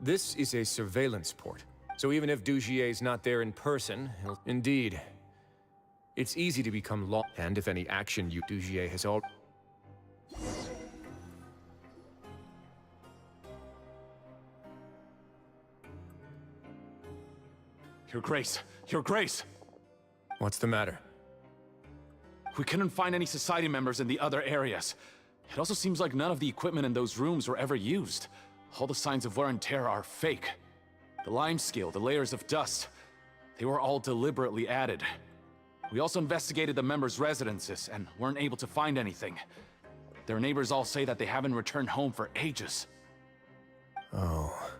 This is a surveillance port. So even if Dugier's not there in person, he'll... Indeed. It's easy to become law... And if any action Dugier has all... Your Grace! Your Grace! What's the matter? We couldn't find any Society members in the other areas. It also seems like none of the equipment in those rooms were ever used. All the signs of wear and tear are fake. The lime scale, the layers of dust, they were all deliberately added. We also investigated the members' residences and weren't able to find anything. Their neighbors all say that they haven't returned home for ages. Oh.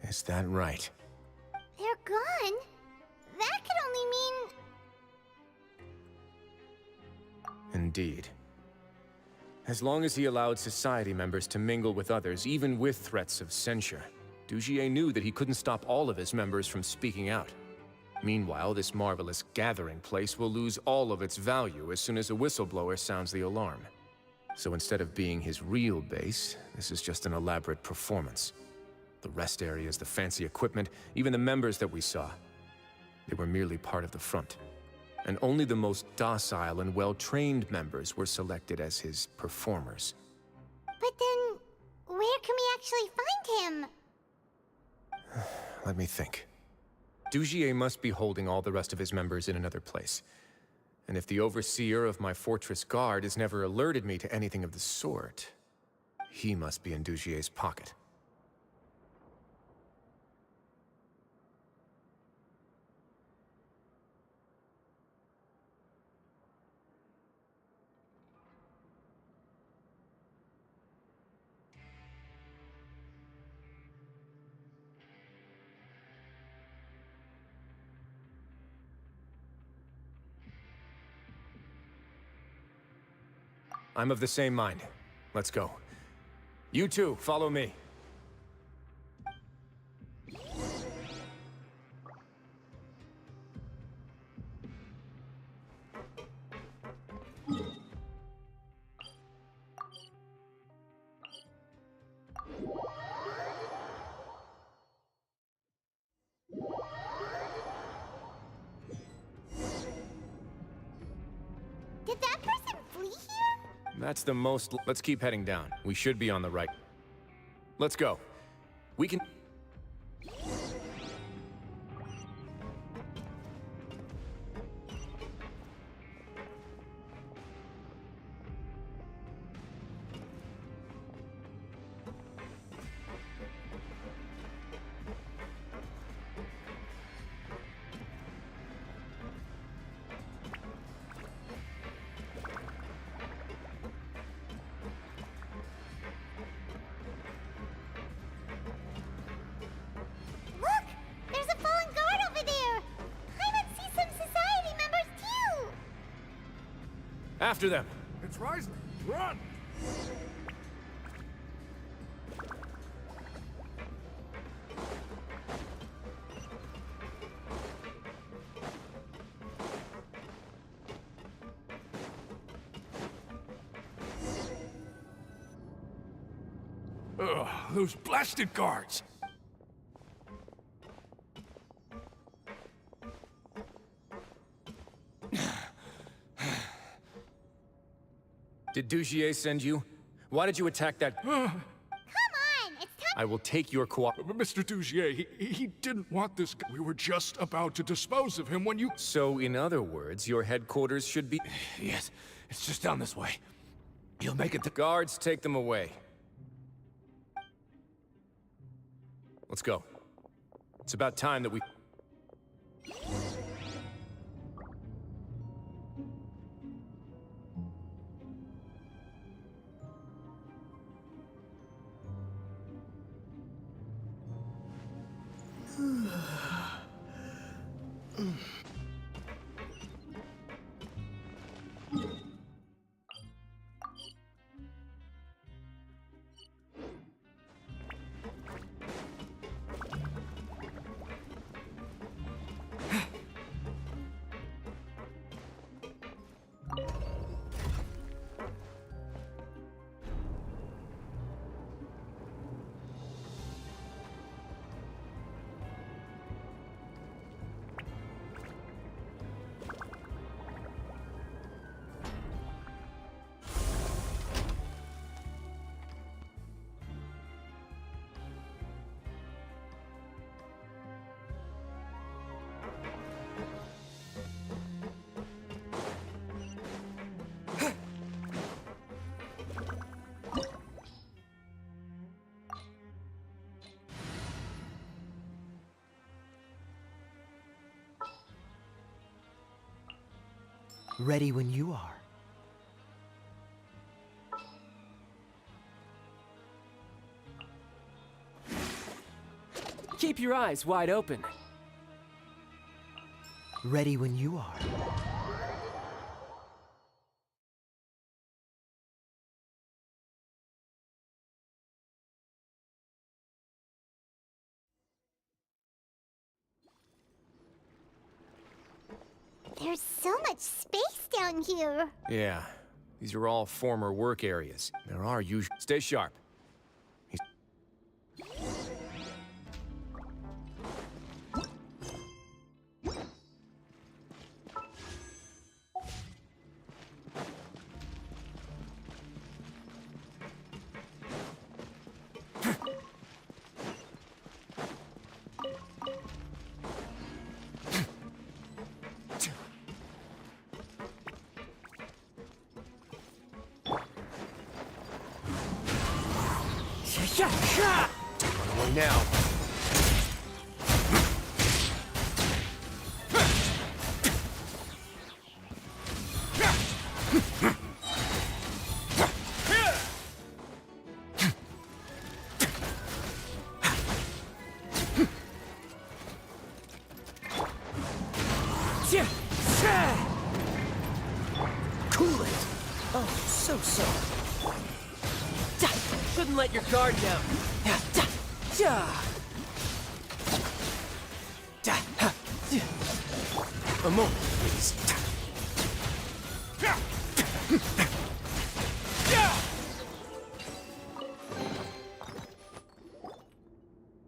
Is that right? They're gone? That could only mean... Indeed. As long as he allowed society members to mingle with others, even with threats of censure, Dugier knew that he couldn't stop all of his members from speaking out. Meanwhile, this marvelous gathering place will lose all of its value as soon as a whistleblower sounds the alarm. So instead of being his real base, this is just an elaborate performance. The rest areas, the fancy equipment, even the members that we saw, they were merely part of the front. And only the most docile and well-trained members were selected as his performers. But then, where can we actually find him? Let me think. Dugier must be holding all the rest of his members in another place. And if the overseer of my fortress guard has never alerted me to anything of the sort, he must be in Dugier's pocket. I'm of the same mind. Let's go. You two, follow me. Did that person flee here? That's the most... Let's keep heading down. We should be on the right. Let's go. We can... After them! It's Rizli! Run! Ugh, those blasted guards! Did Dugier send you? Why did you attack that? Come on, it's time. I will take your Mr. Dugier, he didn't want this guy. We were just about to dispose of him when you... So, in other words, your headquarters should be... Yes, it's just down this way. You'll make it to... Guards, take them away. Let's go. It's about time that we... Ready when you are. keep your eyes wide open. Ready when you are. There's so much space down here. Yeah, these are all former work areas. There are usually... Stay sharp. Run away now. Cool it. Oh, so. Shouldn't let your guard down. A moment, please.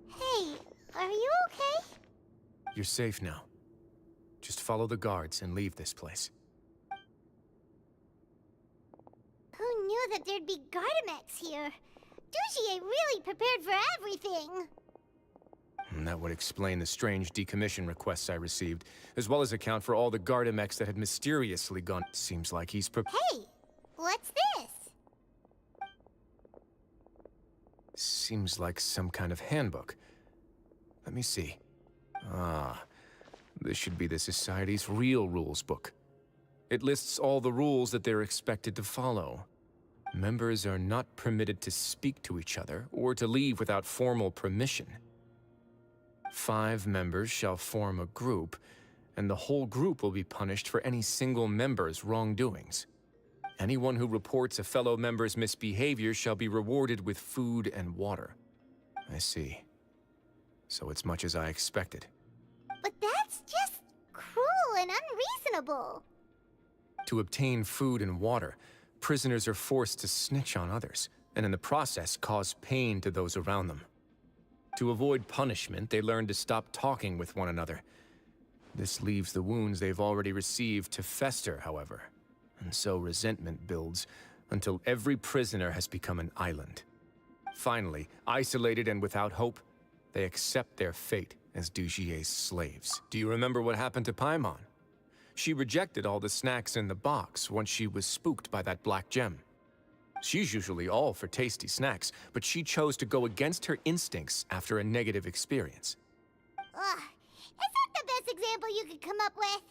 Hey, are you okay? You're safe now. Just follow the guards and leave this place. Who knew that there'd be Gardamex here? Dujier really prepared for everything. And that would explain the strange decommission requests I received, as well as account for all the Gardamex that had mysteriously gone. Seems like he's Hey, what's this? Seems like some kind of handbook. Let me see. Ah, this should be the Society's real rules book. It lists all the rules that they're expected to follow. Members are not permitted to speak to each other or to leave without formal permission. 5 members shall form a group, and the whole group will be punished for any single member's wrongdoings. Anyone who reports a fellow member's misbehavior shall be rewarded with food and water. I see. So it's much as I expected. But that's just cruel and unreasonable. To obtain food and water, prisoners are forced to snitch on others, and in the process cause pain to those around them. To avoid punishment, they learn to stop talking with one another. This leaves the wounds they've already received to fester, however, and so resentment builds until every prisoner has become an island. Finally, isolated and without hope, they accept their fate as Dujier's slaves. Do you remember what happened to Paimon? She rejected all the snacks in the box once she was spooked by that black gem. She's usually all for tasty snacks, but she chose to go against her instincts after a negative experience. Ugh, is that the best example you could come up with?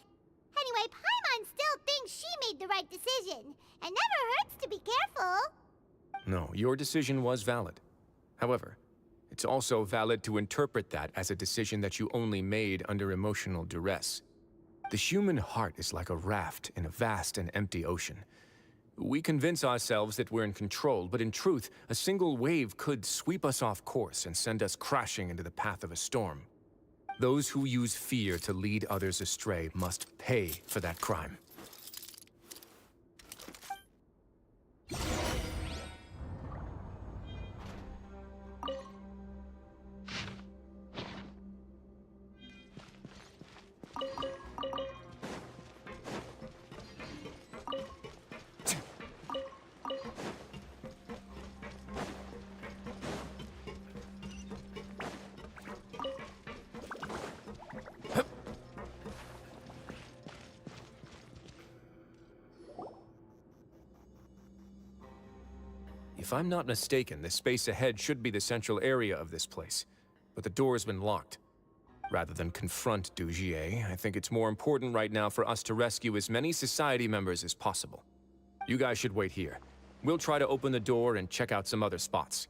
Anyway, Paimon still thinks she made the right decision. It never hurts to be careful. No, your decision was valid. However, it's also valid to interpret that as a decision that you only made under emotional duress. The human heart is like a raft in a vast and empty ocean. We convince ourselves that we're in control, but in truth, a single wave could sweep us off course and send us crashing into the path of a storm. Those who use fear to lead others astray must pay for that crime. If I'm not mistaken, the space ahead should be the central area of this place, but the door's been locked. Rather than confront Dujier, I think it's more important right now for us to rescue as many Society members as possible. You guys should wait here. We'll try to open the door and check out some other spots.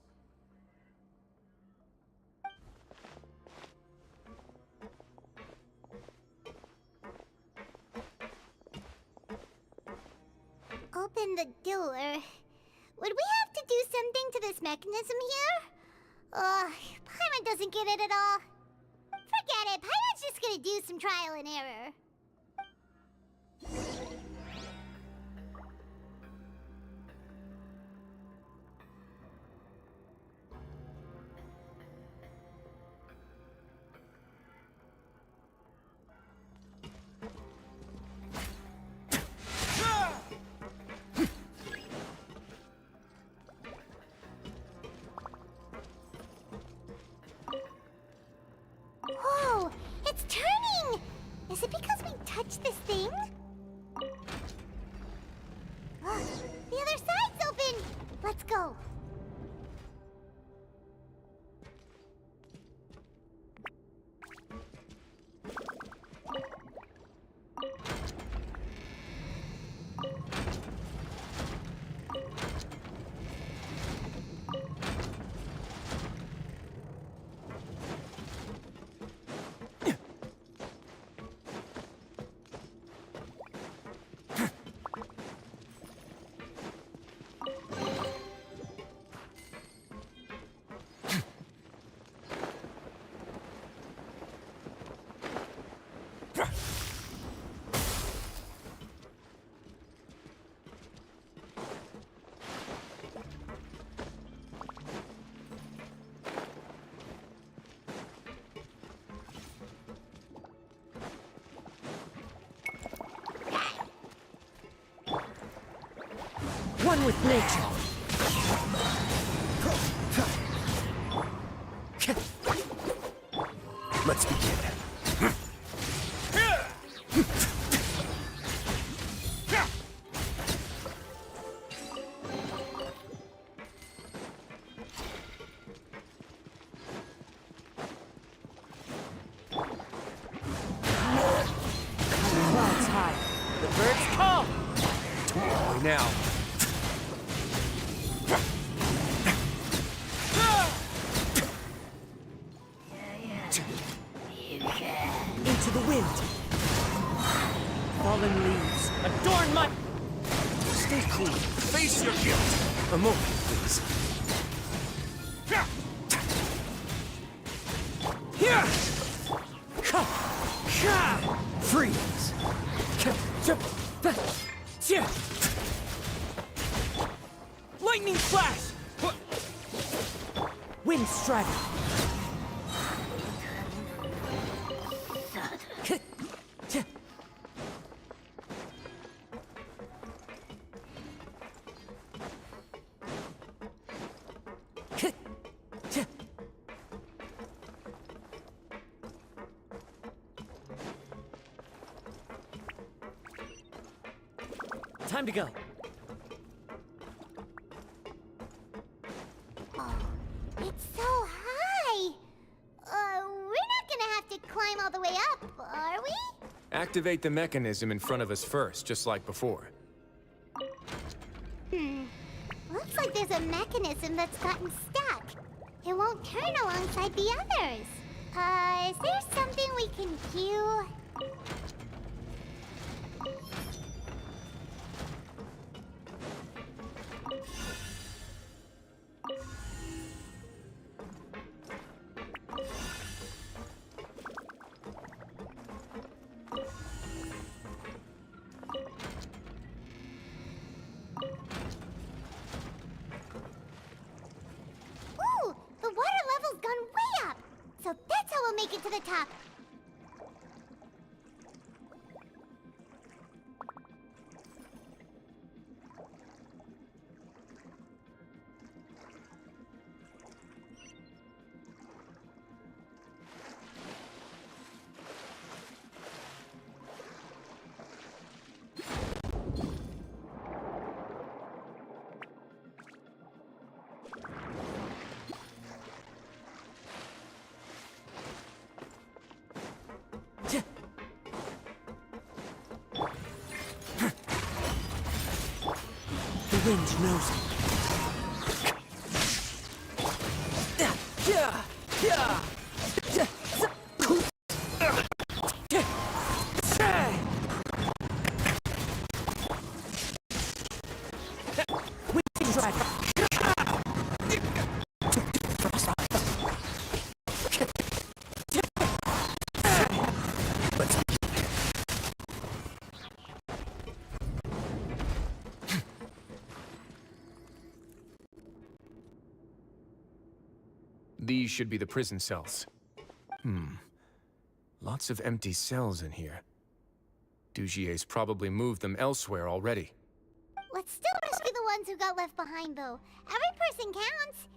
open the door. Would we have to do something to this mechanism here? Paimon doesn't get it at all. Forget it, Paimon's just gonna do some trial and error. Whoa! It's turning! Is it because we touched this thing? The other side's open! Let's go. One with nature. Let's begin. Clouds high. The birds call. Tomorrow now. Into the wind. Fallen leaves. Adorn my... Stay cool. Face your guilt. A moment, please. Freeze. Lightning flash. Wind strider. Time to go. Oh, it's so high. We're not gonna have to climb all the way up, are we? Activate the mechanism in front of us first, just like before. Looks like there's a mechanism that's gotten stuck. It won't turn alongside the others. Is there something we can do? Ooh, the water level's gone way up. So that's how we'll make it to the top. The wind knows it. These should be the prison cells. Lots of empty cells in here. Dugier's probably moved them elsewhere already. Let's still rescue the ones who got left behind, though. Every person counts.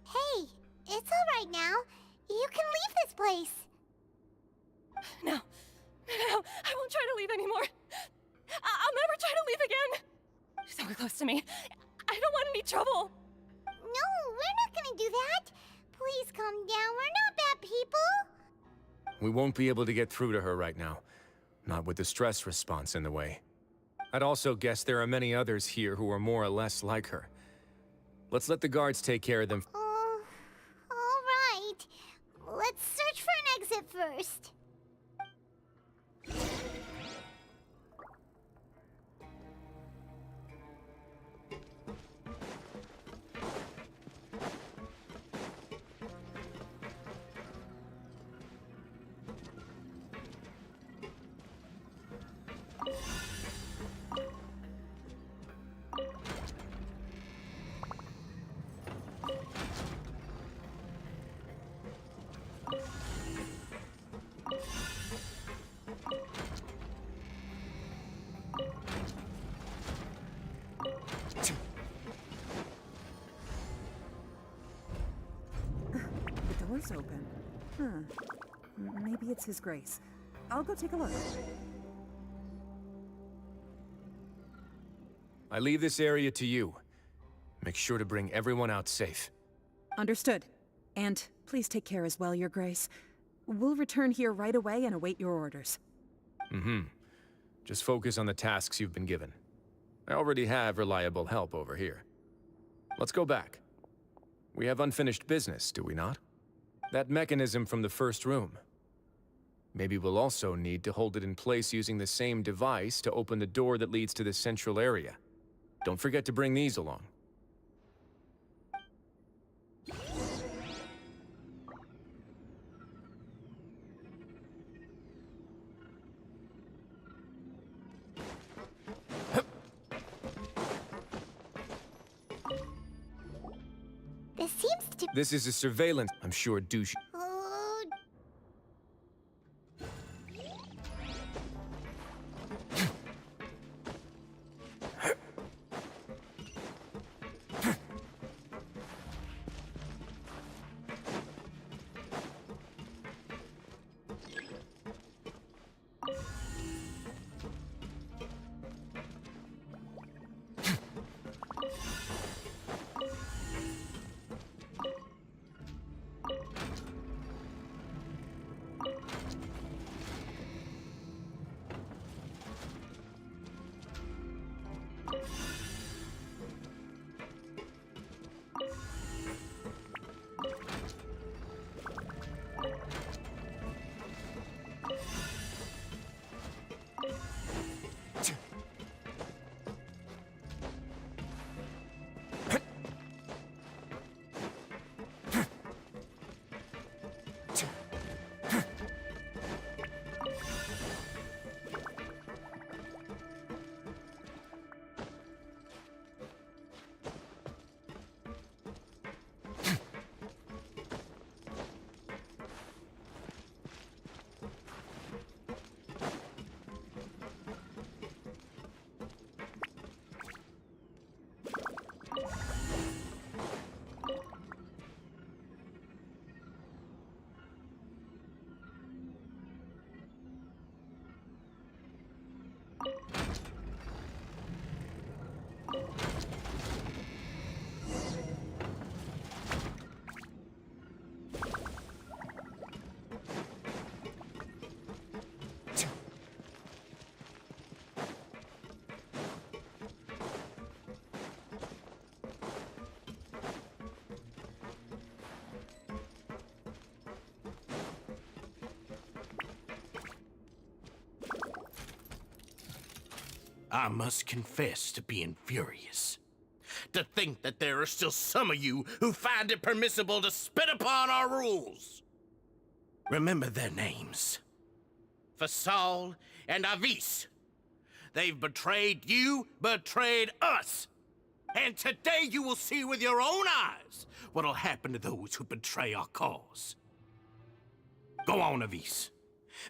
Hey, it's all right now. You can leave this place. No. No, I won't try to leave anymore. I'll never try to leave again. So close to me. I don't want any trouble. No, we're not gonna do that. Please calm down. We're not bad people. We won't be able to get through to her right now. Not with the stress response in the way. I'd also guess there are many others here who are more or less like her. Let's let the guards take care of them. All right. Let's search for an exit first. The door's open. Maybe it's His Grace. I'll go take a look. I leave this area to you. Make sure to bring everyone out safe. Understood. And please take care as well, Your Grace. We'll return here right away and await your orders. Just focus on the tasks you've been given. I already have reliable help over here. Let's go back. We have unfinished business, do we not? That mechanism from the first room. Maybe we'll also need to hold it in place using the same device to open the door that leads to the central area. Don't forget to bring these along. This seems to... This is a surveillance. I'm sure douche. I must confess to being furious. To think that there are still some of you who find it permissible to spit upon our rules. Remember their names. Fasal and Avis. They've betrayed you, betrayed us. And today you will see with your own eyes what'll happen to those who betray our cause. Go on, Avis.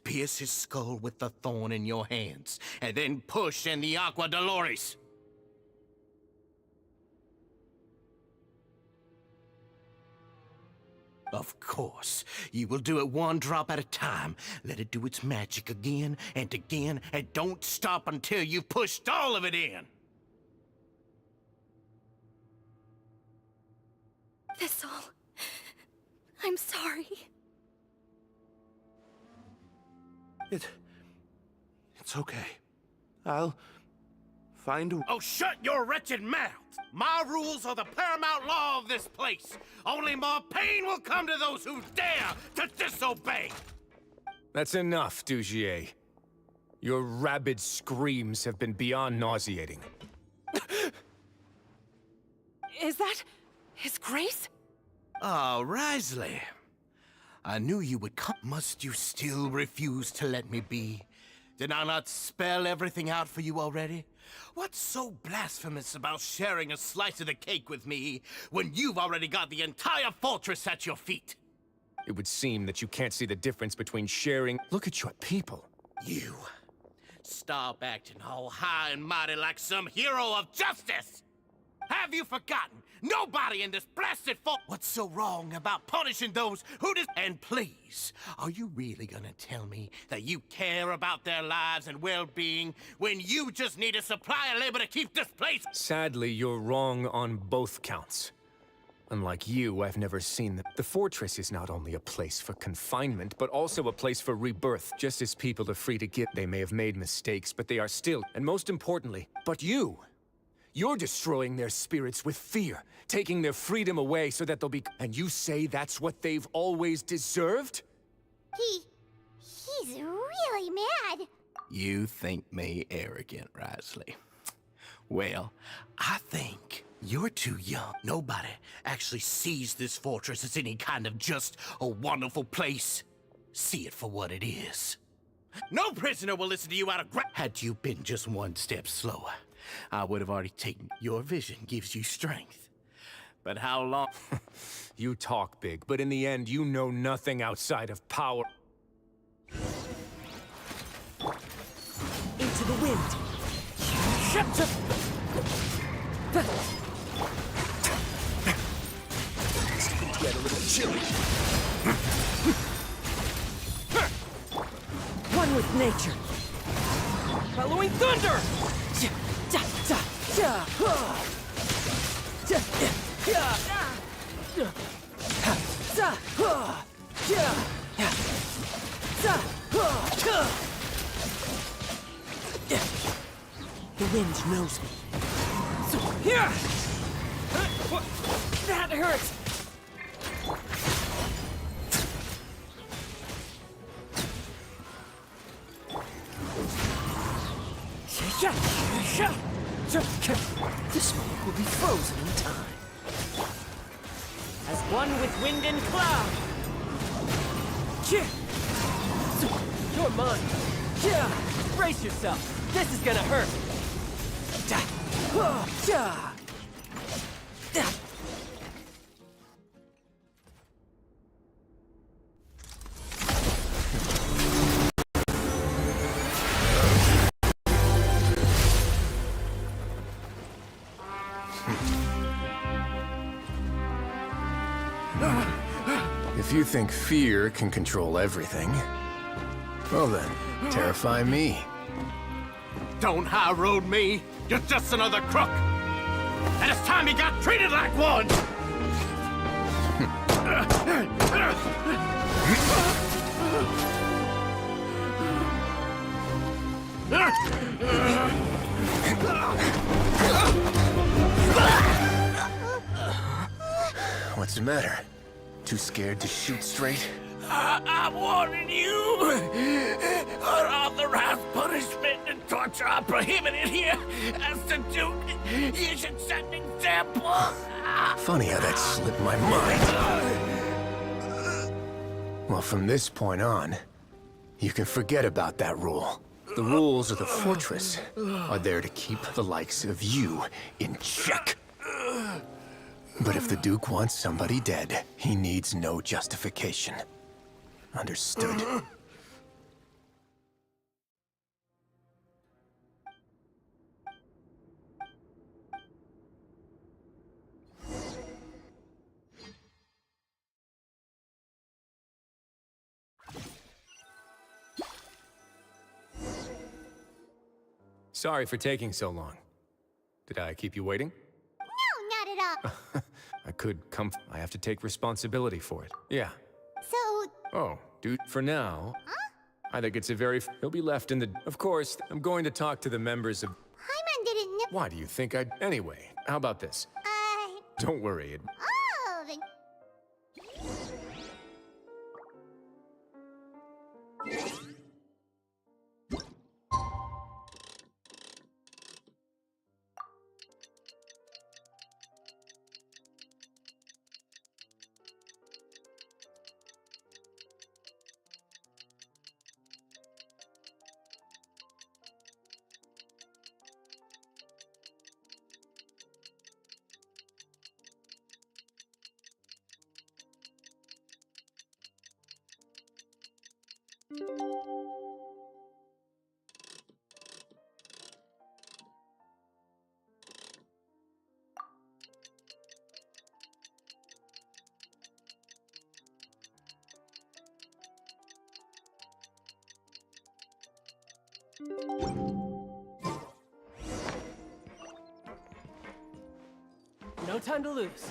Pierce his skull with the thorn in your hands, and then push in the Aqua Dolores. Of course, you will do it one drop at a time. Let it do its magic again, and don't stop until you've pushed all of it in. Thistle, I'm sorry. It's okay. I'll find a... Oh, shut your wretched mouth! My rules are the paramount law of this place. Only more pain will come to those who dare to disobey. That's enough, Dugier. Your rabid screams have been beyond nauseating. Is that His Grace? Oh, Rizli. I knew you would come. Must you still refuse to let me be? Did I not spell everything out for you already? What's so blasphemous about sharing a slice of the cake with me when you've already got the entire fortress at your feet? It would seem that you can't see the difference between sharing... Look at your people. You. Stop acting all high and mighty like some hero of justice! Have you forgotten? Nobody in this blasted fort. What's so wrong about punishing those who just... And please, are you really gonna tell me that you care about their lives and well-being when you just need a supply of labor to keep this place? Sadly, you're wrong on both counts. Unlike you, I've never seen the fortress is not only a place for confinement, but also a place for rebirth. Just as people are free to give, they may have made mistakes, but they are still, and most importantly, but you're destroying their spirits with fear, taking their freedom away so that they'll be... And you say that's what they've always deserved? He's really mad. You think me arrogant, Rizli. Well, I think you're too young. Nobody actually sees this fortress as any kind of just a wonderful place. See it for what it is. No prisoner will listen to you out of Had you been just one step slower, I would have already taken. Your vision gives you strength. But how long? You talk big, but in the end, you know nothing outside of power. Into the wind. Get a little chilly. One with nature. Following thunder! The wind knows me. That hurts! This moment will be frozen in time. As one with wind and cloud. You're mine. Brace yourself. This is gonna hurt. If you think fear can control everything, well then, terrify me. Don't high road me. You're just another crook. And it's time you got treated like one. What's the matter? Too scared to shoot straight? I'm warning you. Unauthorized punishment and torture are prohibited here. As the Duke, you should set an example. Funny how that slipped my mind. Well, from this point on, you can forget about that rule. The rules of the fortress are there to keep the likes of you in check. But if the Duke wants somebody dead, he needs no justification. Understood? Sorry for taking so long. Did I keep you waiting? No, not at all. I could come. I have to take responsibility for it. Yeah. So, Oh, dude, for now, I think it's a very... He'll be left in the... Of course, I'm going to talk to the members of... Paimon didn't know... Why do you think I'd... Anyway, how about this? Don't worry. Oh, then... No time to lose.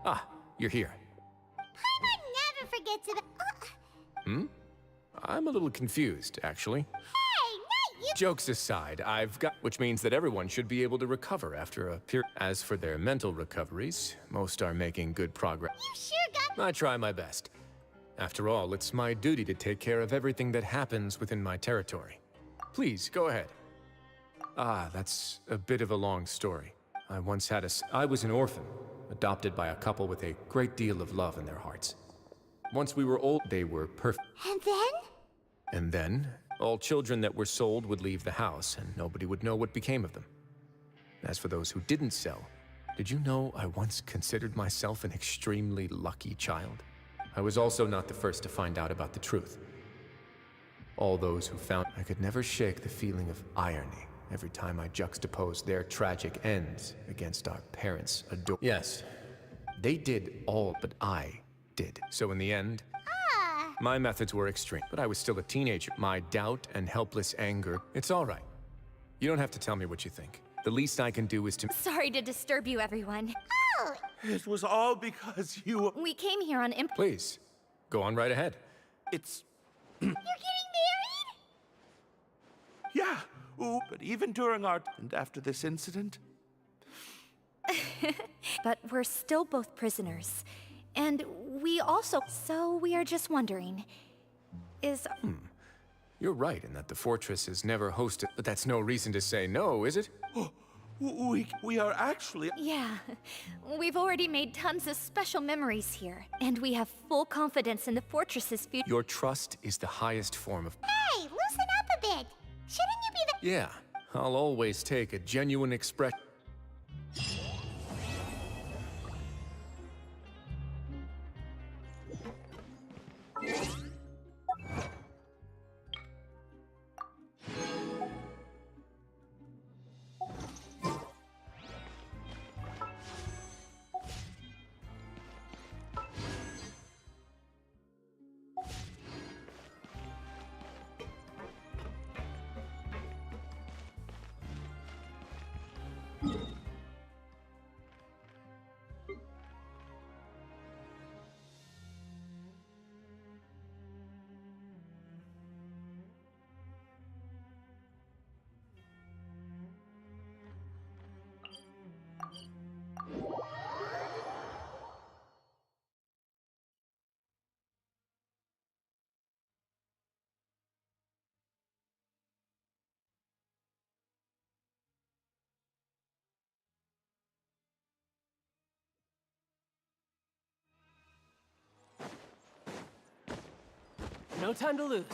Ah, you're here. Paimon never forgets about... Hmm? I'm a little confused, actually. Hey, not you! Jokes aside, I've got... Which means that everyone should be able to recover after a period. As for their mental recoveries, most are making good progress. You sure got... I try my best. After all, it's my duty to take care of everything that happens within my territory. Please, go ahead. Ah, that's a bit of a long story. I once had I was an orphan, adopted by a couple with a great deal of love in their hearts. Once we were old, they were perfect. And then? And then, all children that were sold would leave the house, and nobody would know what became of them. As for those who didn't sell, did you know I once considered myself an extremely lucky child? I was also not the first to find out about the truth. All those who found... I could never shake the feeling of irony every time I juxtaposed their tragic ends against our parents' Yes, they did all, but I did. So in the end, my methods were extreme, but I was still a teenager. My doubt and helpless anger, it's all right. You don't have to tell me what you think. The least I can do is to... Sorry to disturb you, everyone. Oh! It was all because you... We came here on Please, go on right ahead. It's... You're getting married? Yeah. Ooh, but even during our... And after this incident... But we're still both prisoners. And we also... So we are just wondering... Is... You're right in that the fortress has never hosted... But that's no reason to say no, is it? We are actually... Yeah. We've already made tons of special memories here. And we have full confidence in the fortress's future. Your trust is the highest form of... Hey, loosen up a bit. Shouldn't you be the... Yeah, I'll always take a genuine expression. No time to lose.